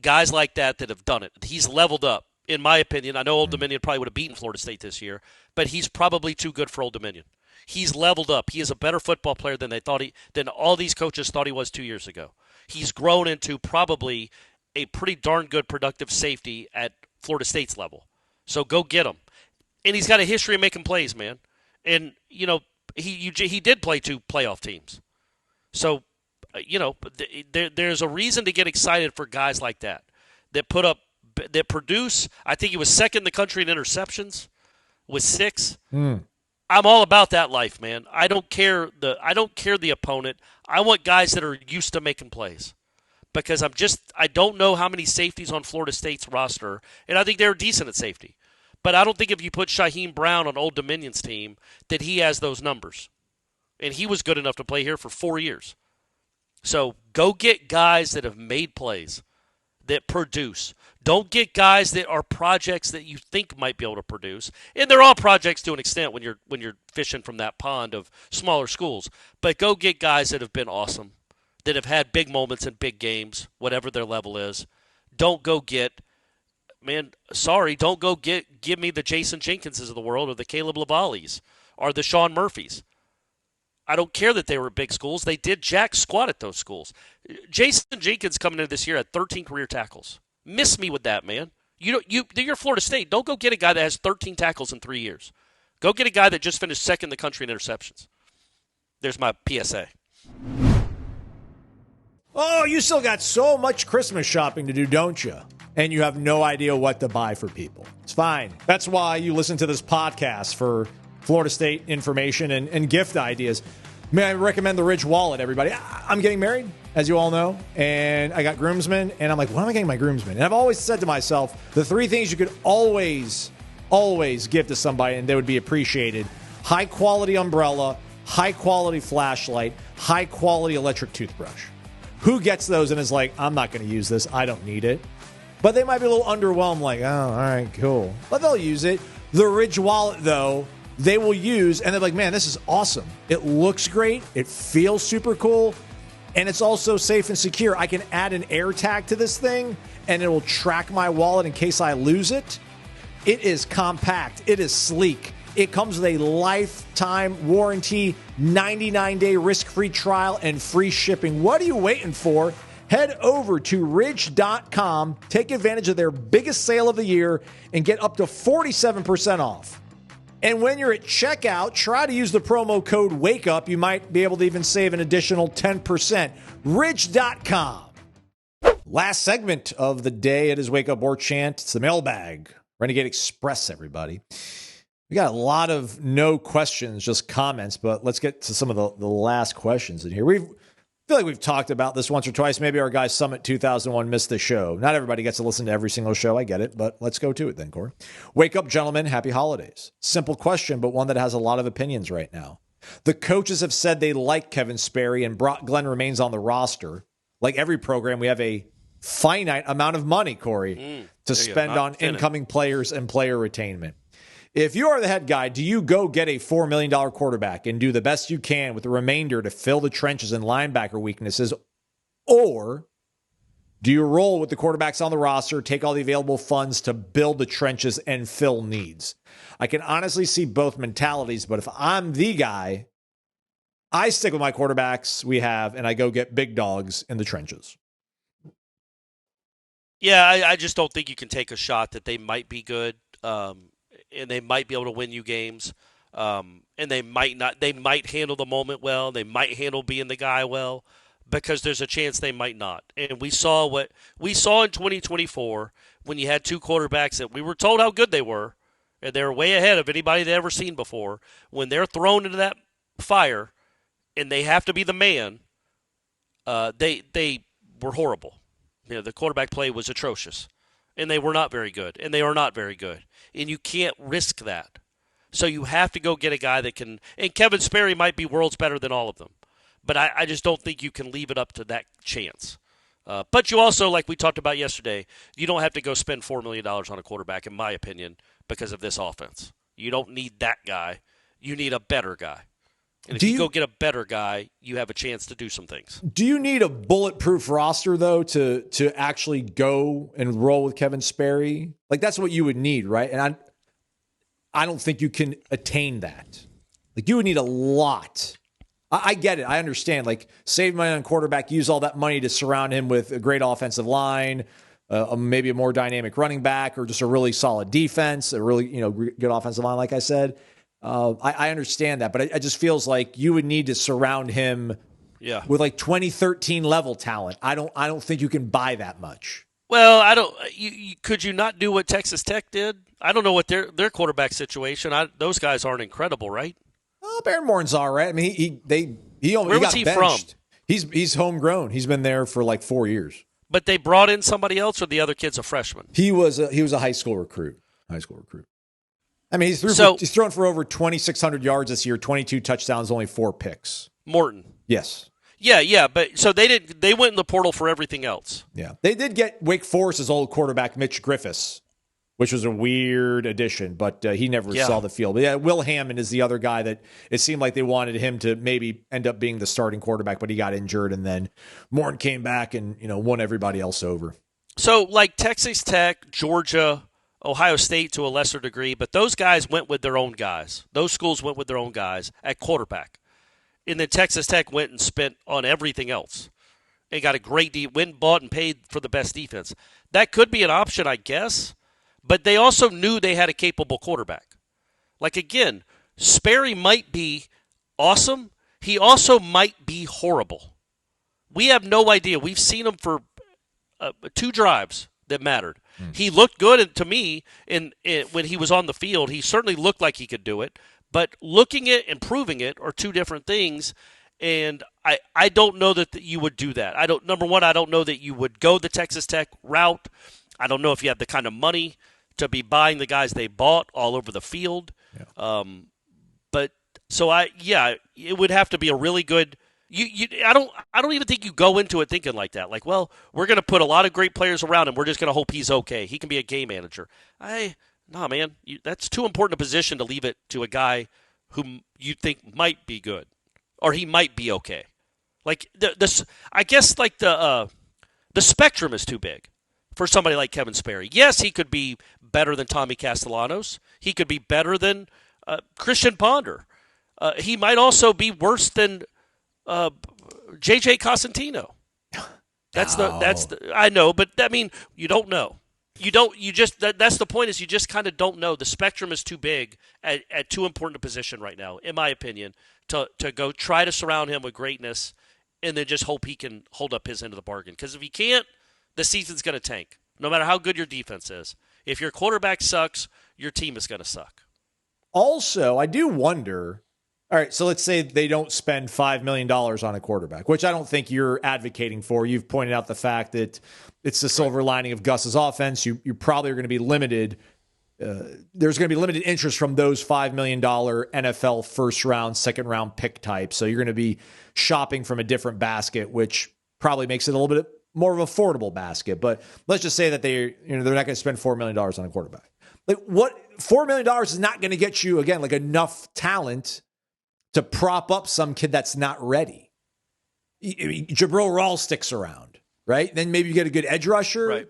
Guys like that have done it. He's leveled up, in my opinion. I know Old Dominion probably would have beaten Florida State this year, but he's probably too good for Old Dominion. He's leveled up. He is a better football player than than all these coaches thought he was 2 years ago. He's grown into probably a pretty darn good productive safety at Florida State's level. So go get him. And he's got a history of making plays, man. And, he did play 2 playoff teams. So, there's a reason to get excited for guys like that that produce. I think he was second in the country in interceptions with 6. I'm all about that life, man. I don't care the opponent. I want guys that are used to making plays. Because I don't know how many safeties on Florida State's roster, and I think they're decent at safety. But I don't think if you put Shaheem Brown on Old Dominion's team that he has those numbers. And he was good enough to play here for 4 years. So go get guys that have made plays, that produce. Don't get guys that are projects that you think might be able to produce. And they're all projects to an extent when you're fishing from that pond of smaller schools. But go get guys that have been awesome, that have had big moments in big games, whatever their level is. Don't go give me the Jason Jenkinses of the world or the Caleb Lavallees or the Sean Murphys. I don't care that they were big schools. They did jack squat at those schools. Jason Jenkins coming into this year had 13 career tackles. Miss me with that, man. You're Florida State. Don't go get a guy that has 13 tackles in 3 years. Go get a guy that just finished second in the country in interceptions. There's my PSA. Oh, you still got so much Christmas shopping to do, don't you? And you have no idea what to buy for people. It's fine. That's why you listen to this podcast, for Florida State information and gift ideas. May I recommend the Ridge Wallet, everybody? I'm getting married, as you all know, and I got groomsmen, and I'm like, what am I getting my groomsmen? And I've always said to myself, the 3 things you could always give to somebody and they would be appreciated: high-quality umbrella, high-quality flashlight, high-quality electric toothbrush. Who gets those and is like, I'm not going to use this, I don't need it? But they might be a little underwhelmed, like, oh, all right, cool. But they'll use it. The Ridge Wallet, though, they will use, and they're like, man, this is awesome. It looks great. It feels super cool. And it's also safe and secure. I can add an AirTag to this thing, and it will track my wallet in case I lose it. It is compact. It is sleek. It comes with a lifetime warranty, 99-day risk-free trial, and free shipping. What are you waiting for? Head over to ridge.com, take advantage of their biggest sale of the year, and get up to 47% off. And when you're at checkout, try to use the promo code WAKEUP. You might be able to even save an additional 10%. Ridge.com. Last segment of the day. It is Wake Up Warchant. It's the mailbag. Renegade Express, everybody. We got a lot of no questions, just comments, but let's get to some of the last questions in here. I feel like we've talked about this once or twice. Maybe our guy Summit 2001 missed the show. Not everybody gets to listen to every single show. I get it, but let's go to it then, Corey. Wake up, gentlemen. Happy holidays. Simple question, but one that has a lot of opinions right now. The coaches have said they like Kevin Sperry and Brock Glenn remains on the roster. Like every program, we have a finite amount of money, Corey, to spend on incoming players and player retainment. If you are the head guy, do you go get a $4 million quarterback and do the best you can with the remainder to fill the trenches and linebacker weaknesses? Or do you roll with the quarterbacks on the roster, take all the available funds to build the trenches and fill needs? I can honestly see both mentalities, but if I'm the guy, I stick with my quarterbacks we have, and I go get big dogs in the trenches. Yeah, I just don't think you can take a shot that they might be good. And they might be able to win you games, and they might not. They might handle the moment well. They might handle being the guy well, because there's a chance they might not. And we saw what we saw in 2024 when you had two quarterbacks that we were told how good they were, and they were way ahead of anybody they'd ever seen before. When they're thrown into that fire, and they have to be the man, they were horrible. The quarterback play was atrocious. And they were not very good, and they are not very good. And you can't risk that. So you have to go get a guy that can – and Kevin Sperry might be worlds better than all of them. But I just don't think you can leave it up to that chance. But you also, like we talked about yesterday, you don't have to go spend $4 million on a quarterback, in my opinion, because of this offense. You don't need that guy. You need a better guy. And if you go get a better guy, you have a chance to do some things. Do you need a bulletproof roster, though, to actually go and roll with Kevin Sperry? Like, that's what you would need, right? And I don't think you can attain that. Like, you would need a lot. I get it. I understand. Like, save money on quarterback, use all that money to surround him with a great offensive line, maybe a more dynamic running back, or just a really solid defense, a really good offensive line, like I said. I understand that, but it just feels like you would need to surround him with like 2013 level talent. I don't think you can buy that much. Well, I don't. Could you not do what Texas Tech did? I don't know what their quarterback situation. Those guys aren't incredible, right? Oh, Barremore's all right. I mean, Where was he from? He's homegrown. He's been there for like 4 years. But they brought in somebody else, or the other kid's a freshman. He was a high school recruit. I mean, he's thrown for over 2,600 yards this year, 22 touchdowns, only 4 picks. Morton. Yes. Yeah, but so they went in the portal for everything else. Yeah. They did get Wake Forest's old quarterback, Mitch Griffiths, which was a weird addition, but he never saw the field. But yeah, Will Hammond is the other guy that it seemed like they wanted him to maybe end up being the starting quarterback, but he got injured, and then Morton came back and won everybody else over. So like Texas Tech, Georgia, Ohio State to a lesser degree, but those guys went with their own guys. Those schools went with their own guys at quarterback. And then Texas Tech went and spent on everything else. They got a great went, bought, and paid for the best defense. That could be an option, I guess, but they also knew they had a capable quarterback. Like, again, Sperry might be awesome. He also might be horrible. We have no idea. We've seen him for 2 drives that mattered. He looked good to me when he was on the field. He certainly looked like he could do it. But looking at and proving it are 2 different things, and I don't know that you would do that. Number one, I don't know that you would go the Texas Tech route. I don't know if you have the kind of money to be buying the guys they bought all over the field. Yeah. It would have to be a really good. I don't even think you go into it thinking like that. Like, well, we're going to put a lot of great players around him. We're just going to hope he's okay. He can be a game manager. No, man, that's too important a position to leave it to a guy whom you think might be good, or he might be okay. Like I guess like the spectrum is too big for somebody like Kevin Sperry. Yes, he could be better than Tommy Castellanos. He could be better than Christian Ponder. He might also be worse than J.J. Cosentino. That's I know, but I mean, you don't know. That's the point, is you just kind of don't know. The spectrum is too big at too important a position right now, in my opinion, to go try to surround him with greatness and then just hope he can hold up his end of the bargain. Because if he can't, the season's going to tank, no matter how good your defense is. If your quarterback sucks, your team is going to suck. Also, I do wonder, all right, so let's say they don't spend $5 million on a quarterback, which I don't think you're advocating for. You've pointed out the fact that it's the silver lining of Gus's offense. You probably are going to be limited. There's going to be limited interest from those $5 million NFL first-round, second-round pick types. So you're going to be shopping from a different basket, which probably makes it a little bit more of an affordable basket. But let's just say that they're not going to spend $4 million on a quarterback. Like what $4 million is not going to get you, again, like enough talent to prop up some kid that's not ready. Jabril Rawls sticks around, right? Then maybe you get a good edge rusher. Right.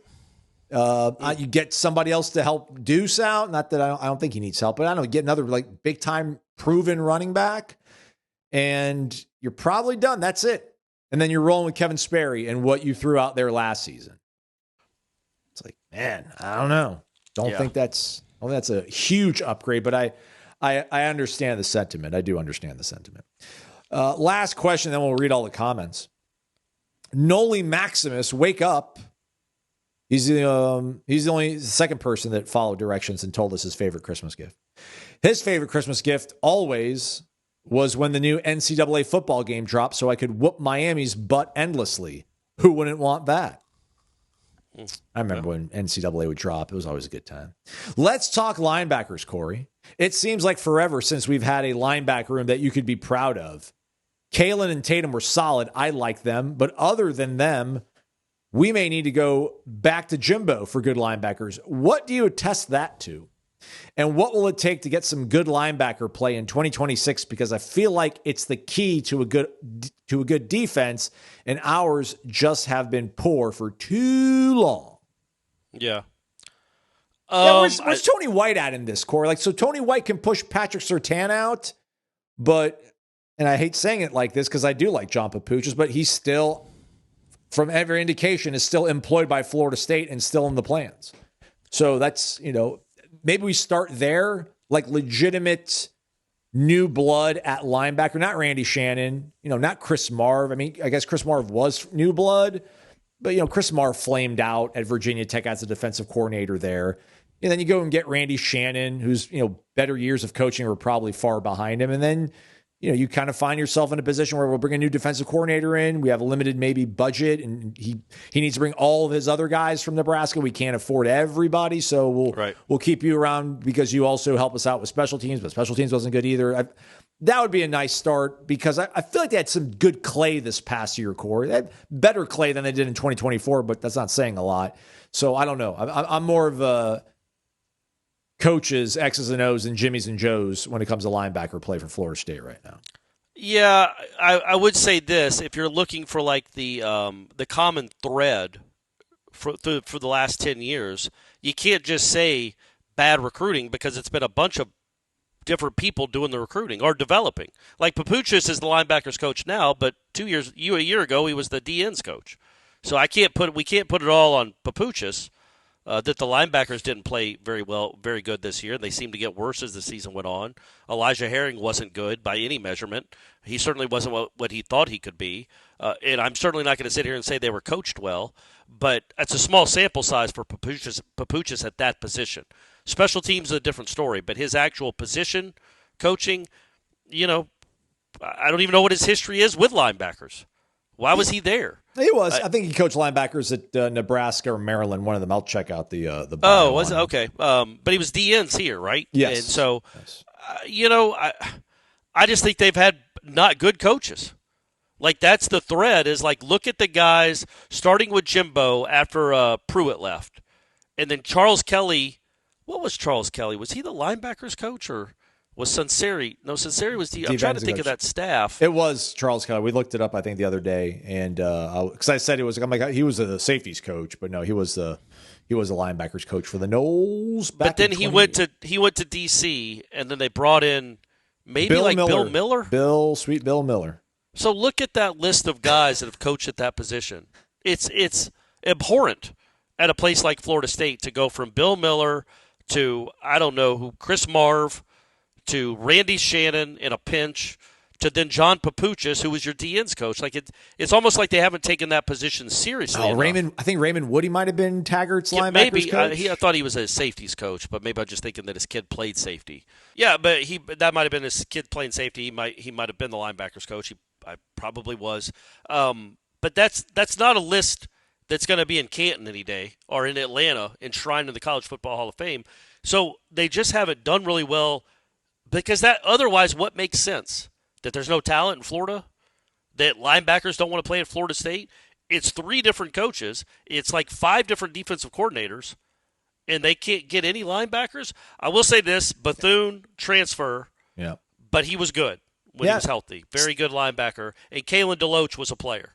You get somebody else to help Deuce out. Not that I don't think he needs help, but I don't know, get another like big time proven running back, and you're probably done. That's it. And then you're rolling with Kevin Sperry and what you threw out there last season. It's like, man, I don't know. Don't think that's a huge upgrade, but I understand the sentiment. I do understand the sentiment. Last question, then we'll read all the comments. Noli Maximus, wake up. He's the second person that followed directions and told us his favorite Christmas gift. His favorite Christmas gift always was when the new NCAA football game dropped so I could whoop Miami's butt endlessly. Who wouldn't want that? I remember when NCAA would drop. It was always a good time. Let's talk linebackers, Corey. It seems like forever since we've had a linebacker room that you could be proud of. Kalen and Tatum were solid. I like them. But other than them, we may need to go back to Jimbo for good linebackers. What do you attest that to? And what will it take to get some good linebacker play in 2026? Because I feel like it's the key to a good defense, and ours just have been poor for too long. Yeah. Where's Tony White at in this, Corey? Like, so Tony White can push Patrick Surtain out, but, and I hate saying it like this because I do like John Papuchis, but he's still, from every indication, is still employed by Florida State and still in the plans. So that's, maybe we start there, like legitimate new blood at linebacker, not Randy Shannon, not Chris Marv. I mean, I guess Chris Marv was new blood, but, Chris Marv flamed out at Virginia Tech as a defensive coordinator there. And then you go and get Randy Shannon, who's, better years of coaching were probably far behind him. And then, you kind of find yourself in a position where we'll bring a new defensive coordinator in. We have a limited maybe budget, and he needs to bring all of his other guys from Nebraska. We can't afford everybody, so we'll keep you around because you also help us out with special teams, but special teams wasn't good either. That would be a nice start because I feel like they had some good clay this past year, Corey. They had better clay than they did in 2024, but that's not saying a lot. So I don't know. I'm more of a coaches, X's and O's, and Jimmys and Joes when it comes to linebacker play for Florida State right now. Yeah, I would say this: if you're looking for like the common thread for the last 10 years, you can't just say bad recruiting because it's been a bunch of different people doing the recruiting or developing. Like Papuchis is the linebackers coach now, but a year ago he was the DN's coach. So we can't put it all on Papuchis. That the linebackers didn't play very good this year. They seemed to get worse as the season went on. Elijah Herring wasn't good by any measurement. He certainly wasn't what he thought he could be. And I'm certainly not going to sit here and say they were coached well, but it's a small sample size for Papuchis at that position. Special teams is a different story, but his actual position coaching, I don't even know what his history is with linebackers. Why was he there? He was. I think he coached linebackers at Nebraska or Maryland. One of them. I'll check out the. Oh, was it? Okay. But he was DNs here, right? Yes. And so, I just think they've had not good coaches. Like that's the thread. Is like look at the guys starting with Jimbo after Pruitt left, and then Charles Kelly. What was Charles Kelly? Was he the linebackers coach or? Was Sunseri? No, Sunseri was I'm trying to think of that staff. It was Charles Kelly. We looked it up, I think, the other day, and because I said it was, I'm like, he was a safeties coach, but no, he was a linebackers coach for the Noles. But then he went to DC, and then they brought in Bill Miller. Bill Miller. So look at that list of guys that have coached at that position. It's abhorrent at a place like Florida State to go from Bill Miller to I don't know who Chris Marv. To Randy Shannon in a pinch, to then John Papuchis, who was your DN's coach. Like it's almost like they haven't taken that position seriously. I think Raymond Woody might have been Taggart's linebackers coach. I thought he was a safeties coach, but maybe I'm just thinking that his kid played safety. Yeah, but that might have been his kid playing safety. He might have been the linebackers coach. I probably was. But that's not a list that's going to be in Canton any day or in Atlanta, enshrined in the College Football Hall of Fame. So they just haven't done really well. Because otherwise, what makes sense? That there's no talent in Florida? That linebackers don't want to play at Florida State? It's 3 different coaches. It's like 5 different defensive coordinators. and they can't get any linebackers. I will say this, Bethune transfer, but he was good when he was healthy. Very good linebacker. And Kalen DeLoach was a player.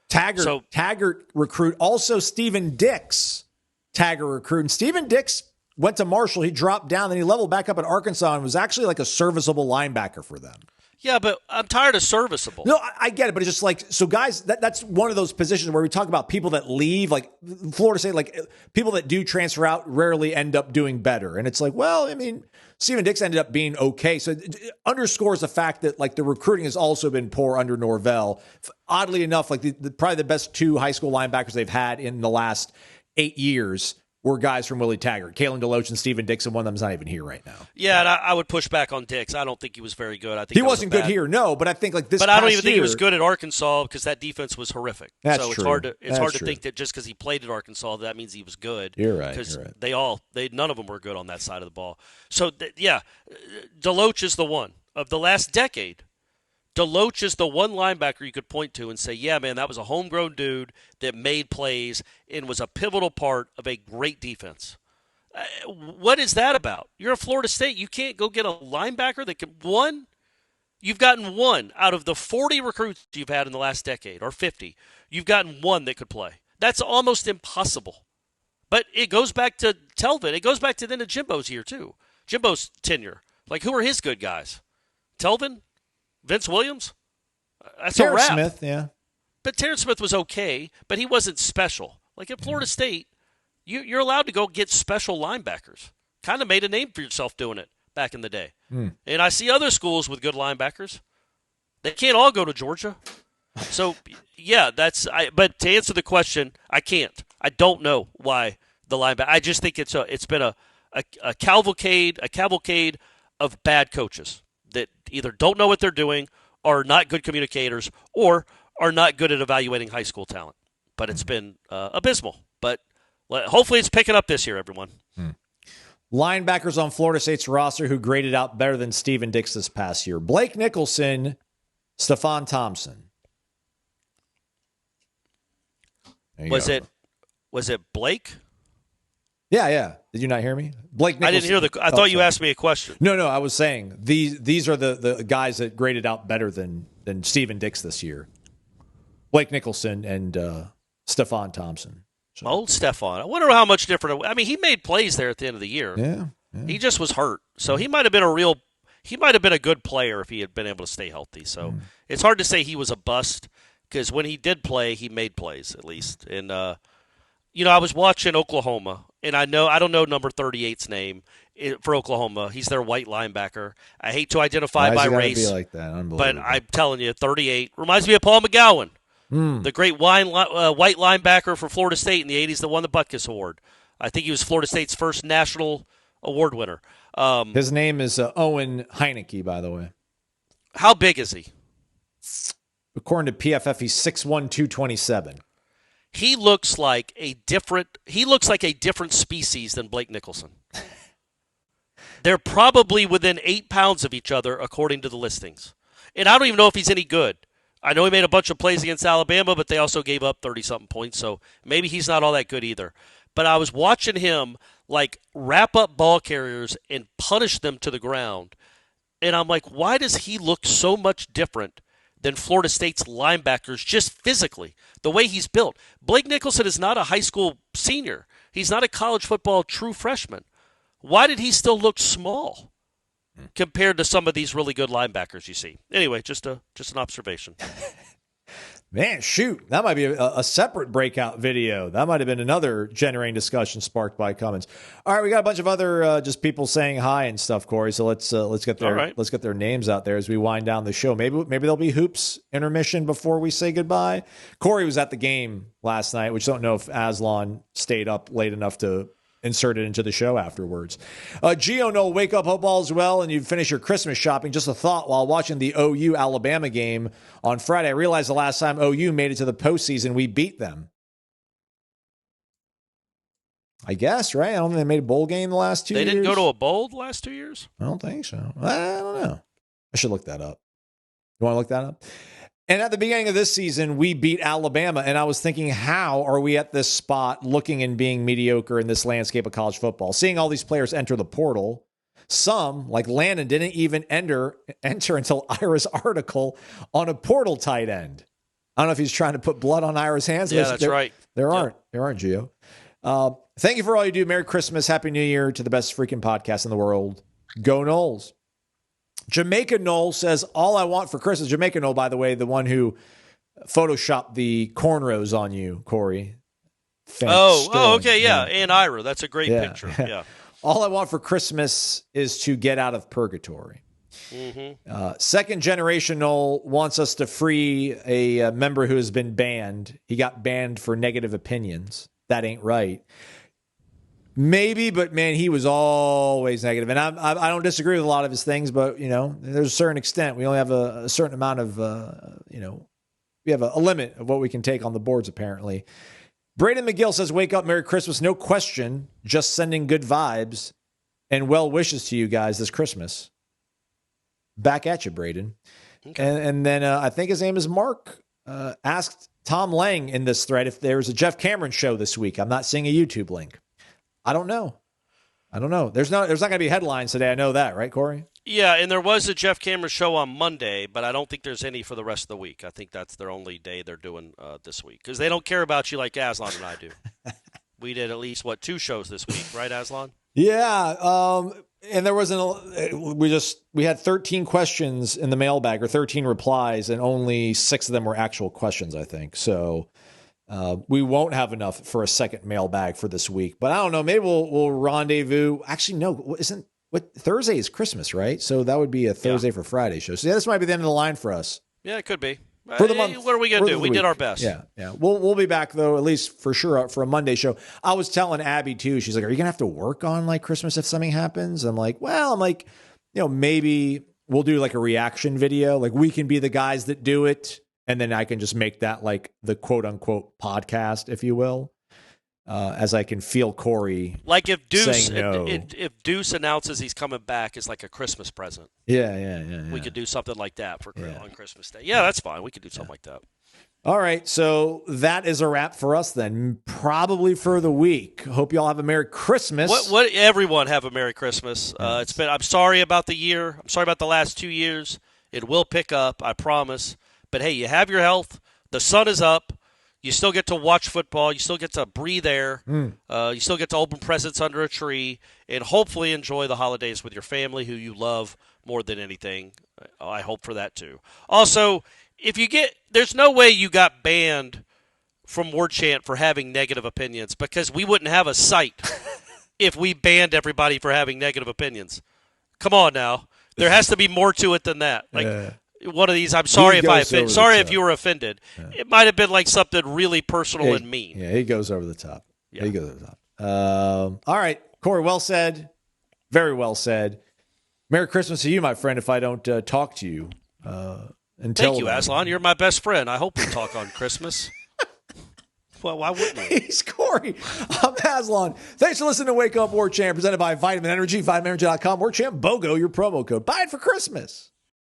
Taggart recruit. Also, Stephen Dix, Taggart recruit. And Stephen Dix went to Marshall. He dropped down, then he leveled back up at Arkansas and was actually like a serviceable linebacker for them. Yeah, but I'm tired of serviceable. No, I get it, but it's just like, so guys, that's one of those positions where we talk about people that leave, like Florida State, like people that do transfer out rarely end up doing better. And it's like, well, I mean, Stephen Dix ended up being okay. So it underscores the fact that like the recruiting has also been poor under Norvell. Oddly enough, like probably the best 2 high school linebackers they've had in the last 8 years were guys from Willie Taggart. Kalen DeLoach and Stephen Dixon, one of them's not even here right now. Yeah, and I would push back on Dix. I don't think he was very good. I think he wasn't good here, no, but I think like this But I don't even think he was good at Arkansas because that defense was horrific. That's so true. It's hard to think that just because he played at Arkansas that means he was good. You're right. Because none of them were good on that side of the ball. So, DeLoach is the one. Of the last decade, DeLoach is the one linebacker you could point to and say, yeah, man, that was a homegrown dude that made plays and was a pivotal part of a great defense. What is that about? You're at Florida State. You can't go get a linebacker that can one. You've gotten one out of the 40 recruits you've had in the last decade, or 50. You've gotten one that could play. That's almost impossible. But it goes back to Telvin. It goes back to then to Jimbo's here, too. Jimbo's tenure. Like, who are his good guys? Telvin? Vince Williams? That's Terrence a wrap. Smith, yeah. But Terrence Smith was okay, but he wasn't special. Like at Florida State, you're allowed to go get special linebackers. Kind of made a name for yourself doing it back in the day. And I see other schools with good linebackers. They can't all go to Georgia. So, yeah, but to answer the question, I can't. I don't know why the linebacker. I just think it's been a cavalcade of bad coaches that either don't know what they're doing, are not good communicators, or are not good at evaluating high school talent. But it's been abysmal. But hopefully it's picking up this year, everyone. Linebackers on Florida State's roster who graded out better than Stephen Dix this past year. Blake Nicholson, Stephon Thompson. Was it Blake? Yeah. Did you not hear me? Blake Nicholson. I didn't hear I thought you asked me a question. No, I was saying these are the guys that graded out better than Stephen Dix this year. Blake Nicholson and Stephon Thompson. So. Old Stephon. I wonder how much different. I mean, he made plays there at the end of the year. Yeah. He just was hurt. So he might have been a good player if he had been able to stay healthy. So it's hard to say he was a bust because when he did play, he made plays at least. And, I was watching Oklahoma, and I don't know number 38's name for Oklahoma. He's their white linebacker. I hate to identify by race. Be like that? But I'm telling you, 38 reminds me of Paul McGowan. The great white linebacker for Florida State in the 80s that won the Butkus Award. I think he was Florida State's first national award winner. His name is Owen Heineke, by the way. How big is he? According to PFF, he's 6'1", 227. He looks like a different species than Blake Nicholson. They're probably within 8 pounds of each other, according to the listings. And I don't even know if he's any good. I know he made a bunch of plays against Alabama, but they also gave up 30-something points, so maybe he's not all that good either. But I was watching him, wrap up ball carriers and punish them to the ground. And I'm like, why does he look so much different than Florida State's linebackers just physically, the way he's built? Blake Nicholson is not a high school senior. He's not a college football true freshman. Why did he still look small compared to some of these really good linebackers you see? Anyway, just an observation. Man, shoot. That might be a separate breakout video. That might have been another generating discussion sparked by Cummins. All right, we got a bunch of other just people saying hi and stuff, Corey. So let's get their names out there as we wind down the show. Maybe there'll be hoops intermission before we say goodbye. Corey was at the game last night, which don't know if Aslan stayed up late enough to insert it into the show afterwards. Gio, no, wake up, hope all is well, and you finish your Christmas shopping. Just a thought, while watching the OU Alabama game on Friday, I realized the last time OU made it to the postseason, we beat them. I guess, right? I don't think they made a bowl game the last 2 years. They didn't go to a bowl the last 2 years? I don't think so. I don't know. I should look that up. You want to look that up? And at the beginning of this season, we beat Alabama, and I was thinking, how are we at this spot looking and being mediocre in this landscape of college football? Seeing all these players enter the portal, some, like Landon, didn't even enter until Ira's article on a portal tight end. I don't know if he's trying to put blood on Ira's hands. Yeah, that's right. There aren't, Gio. Thank you for all you do. Merry Christmas. Happy New Year to the best freaking podcast in the world. Go Noles. Jamaica Noles says, all I want for Christmas. Jamaica Noel, by the way, the one who photoshopped the cornrows on you, Corey. Okay, yeah. And Ira. That's a great picture. Yeah. All I want for Christmas is to get out of purgatory. Mm-hmm. Second generation Noel wants us to free a member who has been banned. He got banned for negative opinions. That ain't right. Maybe, but man, he was always negative. And I don't disagree with a lot of his things, but there's a certain extent. We only have a certain amount of, we have a limit of what we can take on the boards, apparently. Braden McGill says, wake up, Merry Christmas. No question. Just sending good vibes and well wishes to you guys this Christmas. Back at you, Braden. Okay. And then I think his name is Mark, asked Tom Lang in this thread if there was a Jeff Cameron show this week. I'm not seeing a YouTube link. I don't know. There's not going to be headlines today. I know that, right, Corey? Yeah, and there was a Jeff Cameron show on Monday, but I don't think there's any for the rest of the week. I think that's their only day they're doing this week because they don't care about you like Aslan and I do. We did at least, 2 shows this week, right, Aslan? Yeah, and there wasn't. We had 13 questions in the mailbag or 13 replies, and only 6 of them were actual questions, I think. So we won't have enough for a second mailbag for this week. But I don't know. Maybe we'll rendezvous. Actually, no. Thursday is Christmas, right? So that would be a Thursday for Friday show. So this might be the end of the line for us. Yeah, it could be. For the month. What are we going to do? We did our best. Yeah. We'll be back, though, at least for sure, for a Monday show. I was telling Abby, too. She's like, are you going to have to work on, like, Christmas if something happens? I'm like, maybe we'll do, like, a reaction video. Like, we can be the guys that do it, and then I can just make that, like, the quote-unquote podcast, if you will, as I can feel Corey like if Deuce saying no. If Deuce announces he's coming back as, like, a Christmas present. Yeah. We could do something like that on Christmas Day. Yeah, that's fine. We could do something like that. All right, so that is a wrap for us then, probably for the week. Hope you all have a Merry Christmas. What everyone have a Merry Christmas. I'm sorry about the year. I'm sorry about the last 2 years. It will pick up, I promise. But hey, you have your health. The sun is up. You still get to watch football. You still get to breathe air. You still get to open presents under a tree and hopefully enjoy the holidays with your family who you love more than anything. I hope for that too. Also, there's no way you got banned from Warchant for having negative opinions because we wouldn't have a site if we banned everybody for having negative opinions. Come on now. There has to be more to it than that. One of these, I'm sorry if I offended. Sorry if you were offended. Yeah. It might have been like something really personal and mean. Yeah, he goes over the top. Yeah. He goes over the top. All right, Corey, well said. Very well said. Merry Christmas to you, my friend, if I don't talk to you until Thank you, Aslan. You're my best friend. I hope we talk on Christmas. Well, why wouldn't we? He's Corey. I'm Aslan. Thanks for listening to Wake Up Warchant, presented by Vitamin Energy, vitaminenergy.com. Warchant BOGO, your promo code. Buy it for Christmas.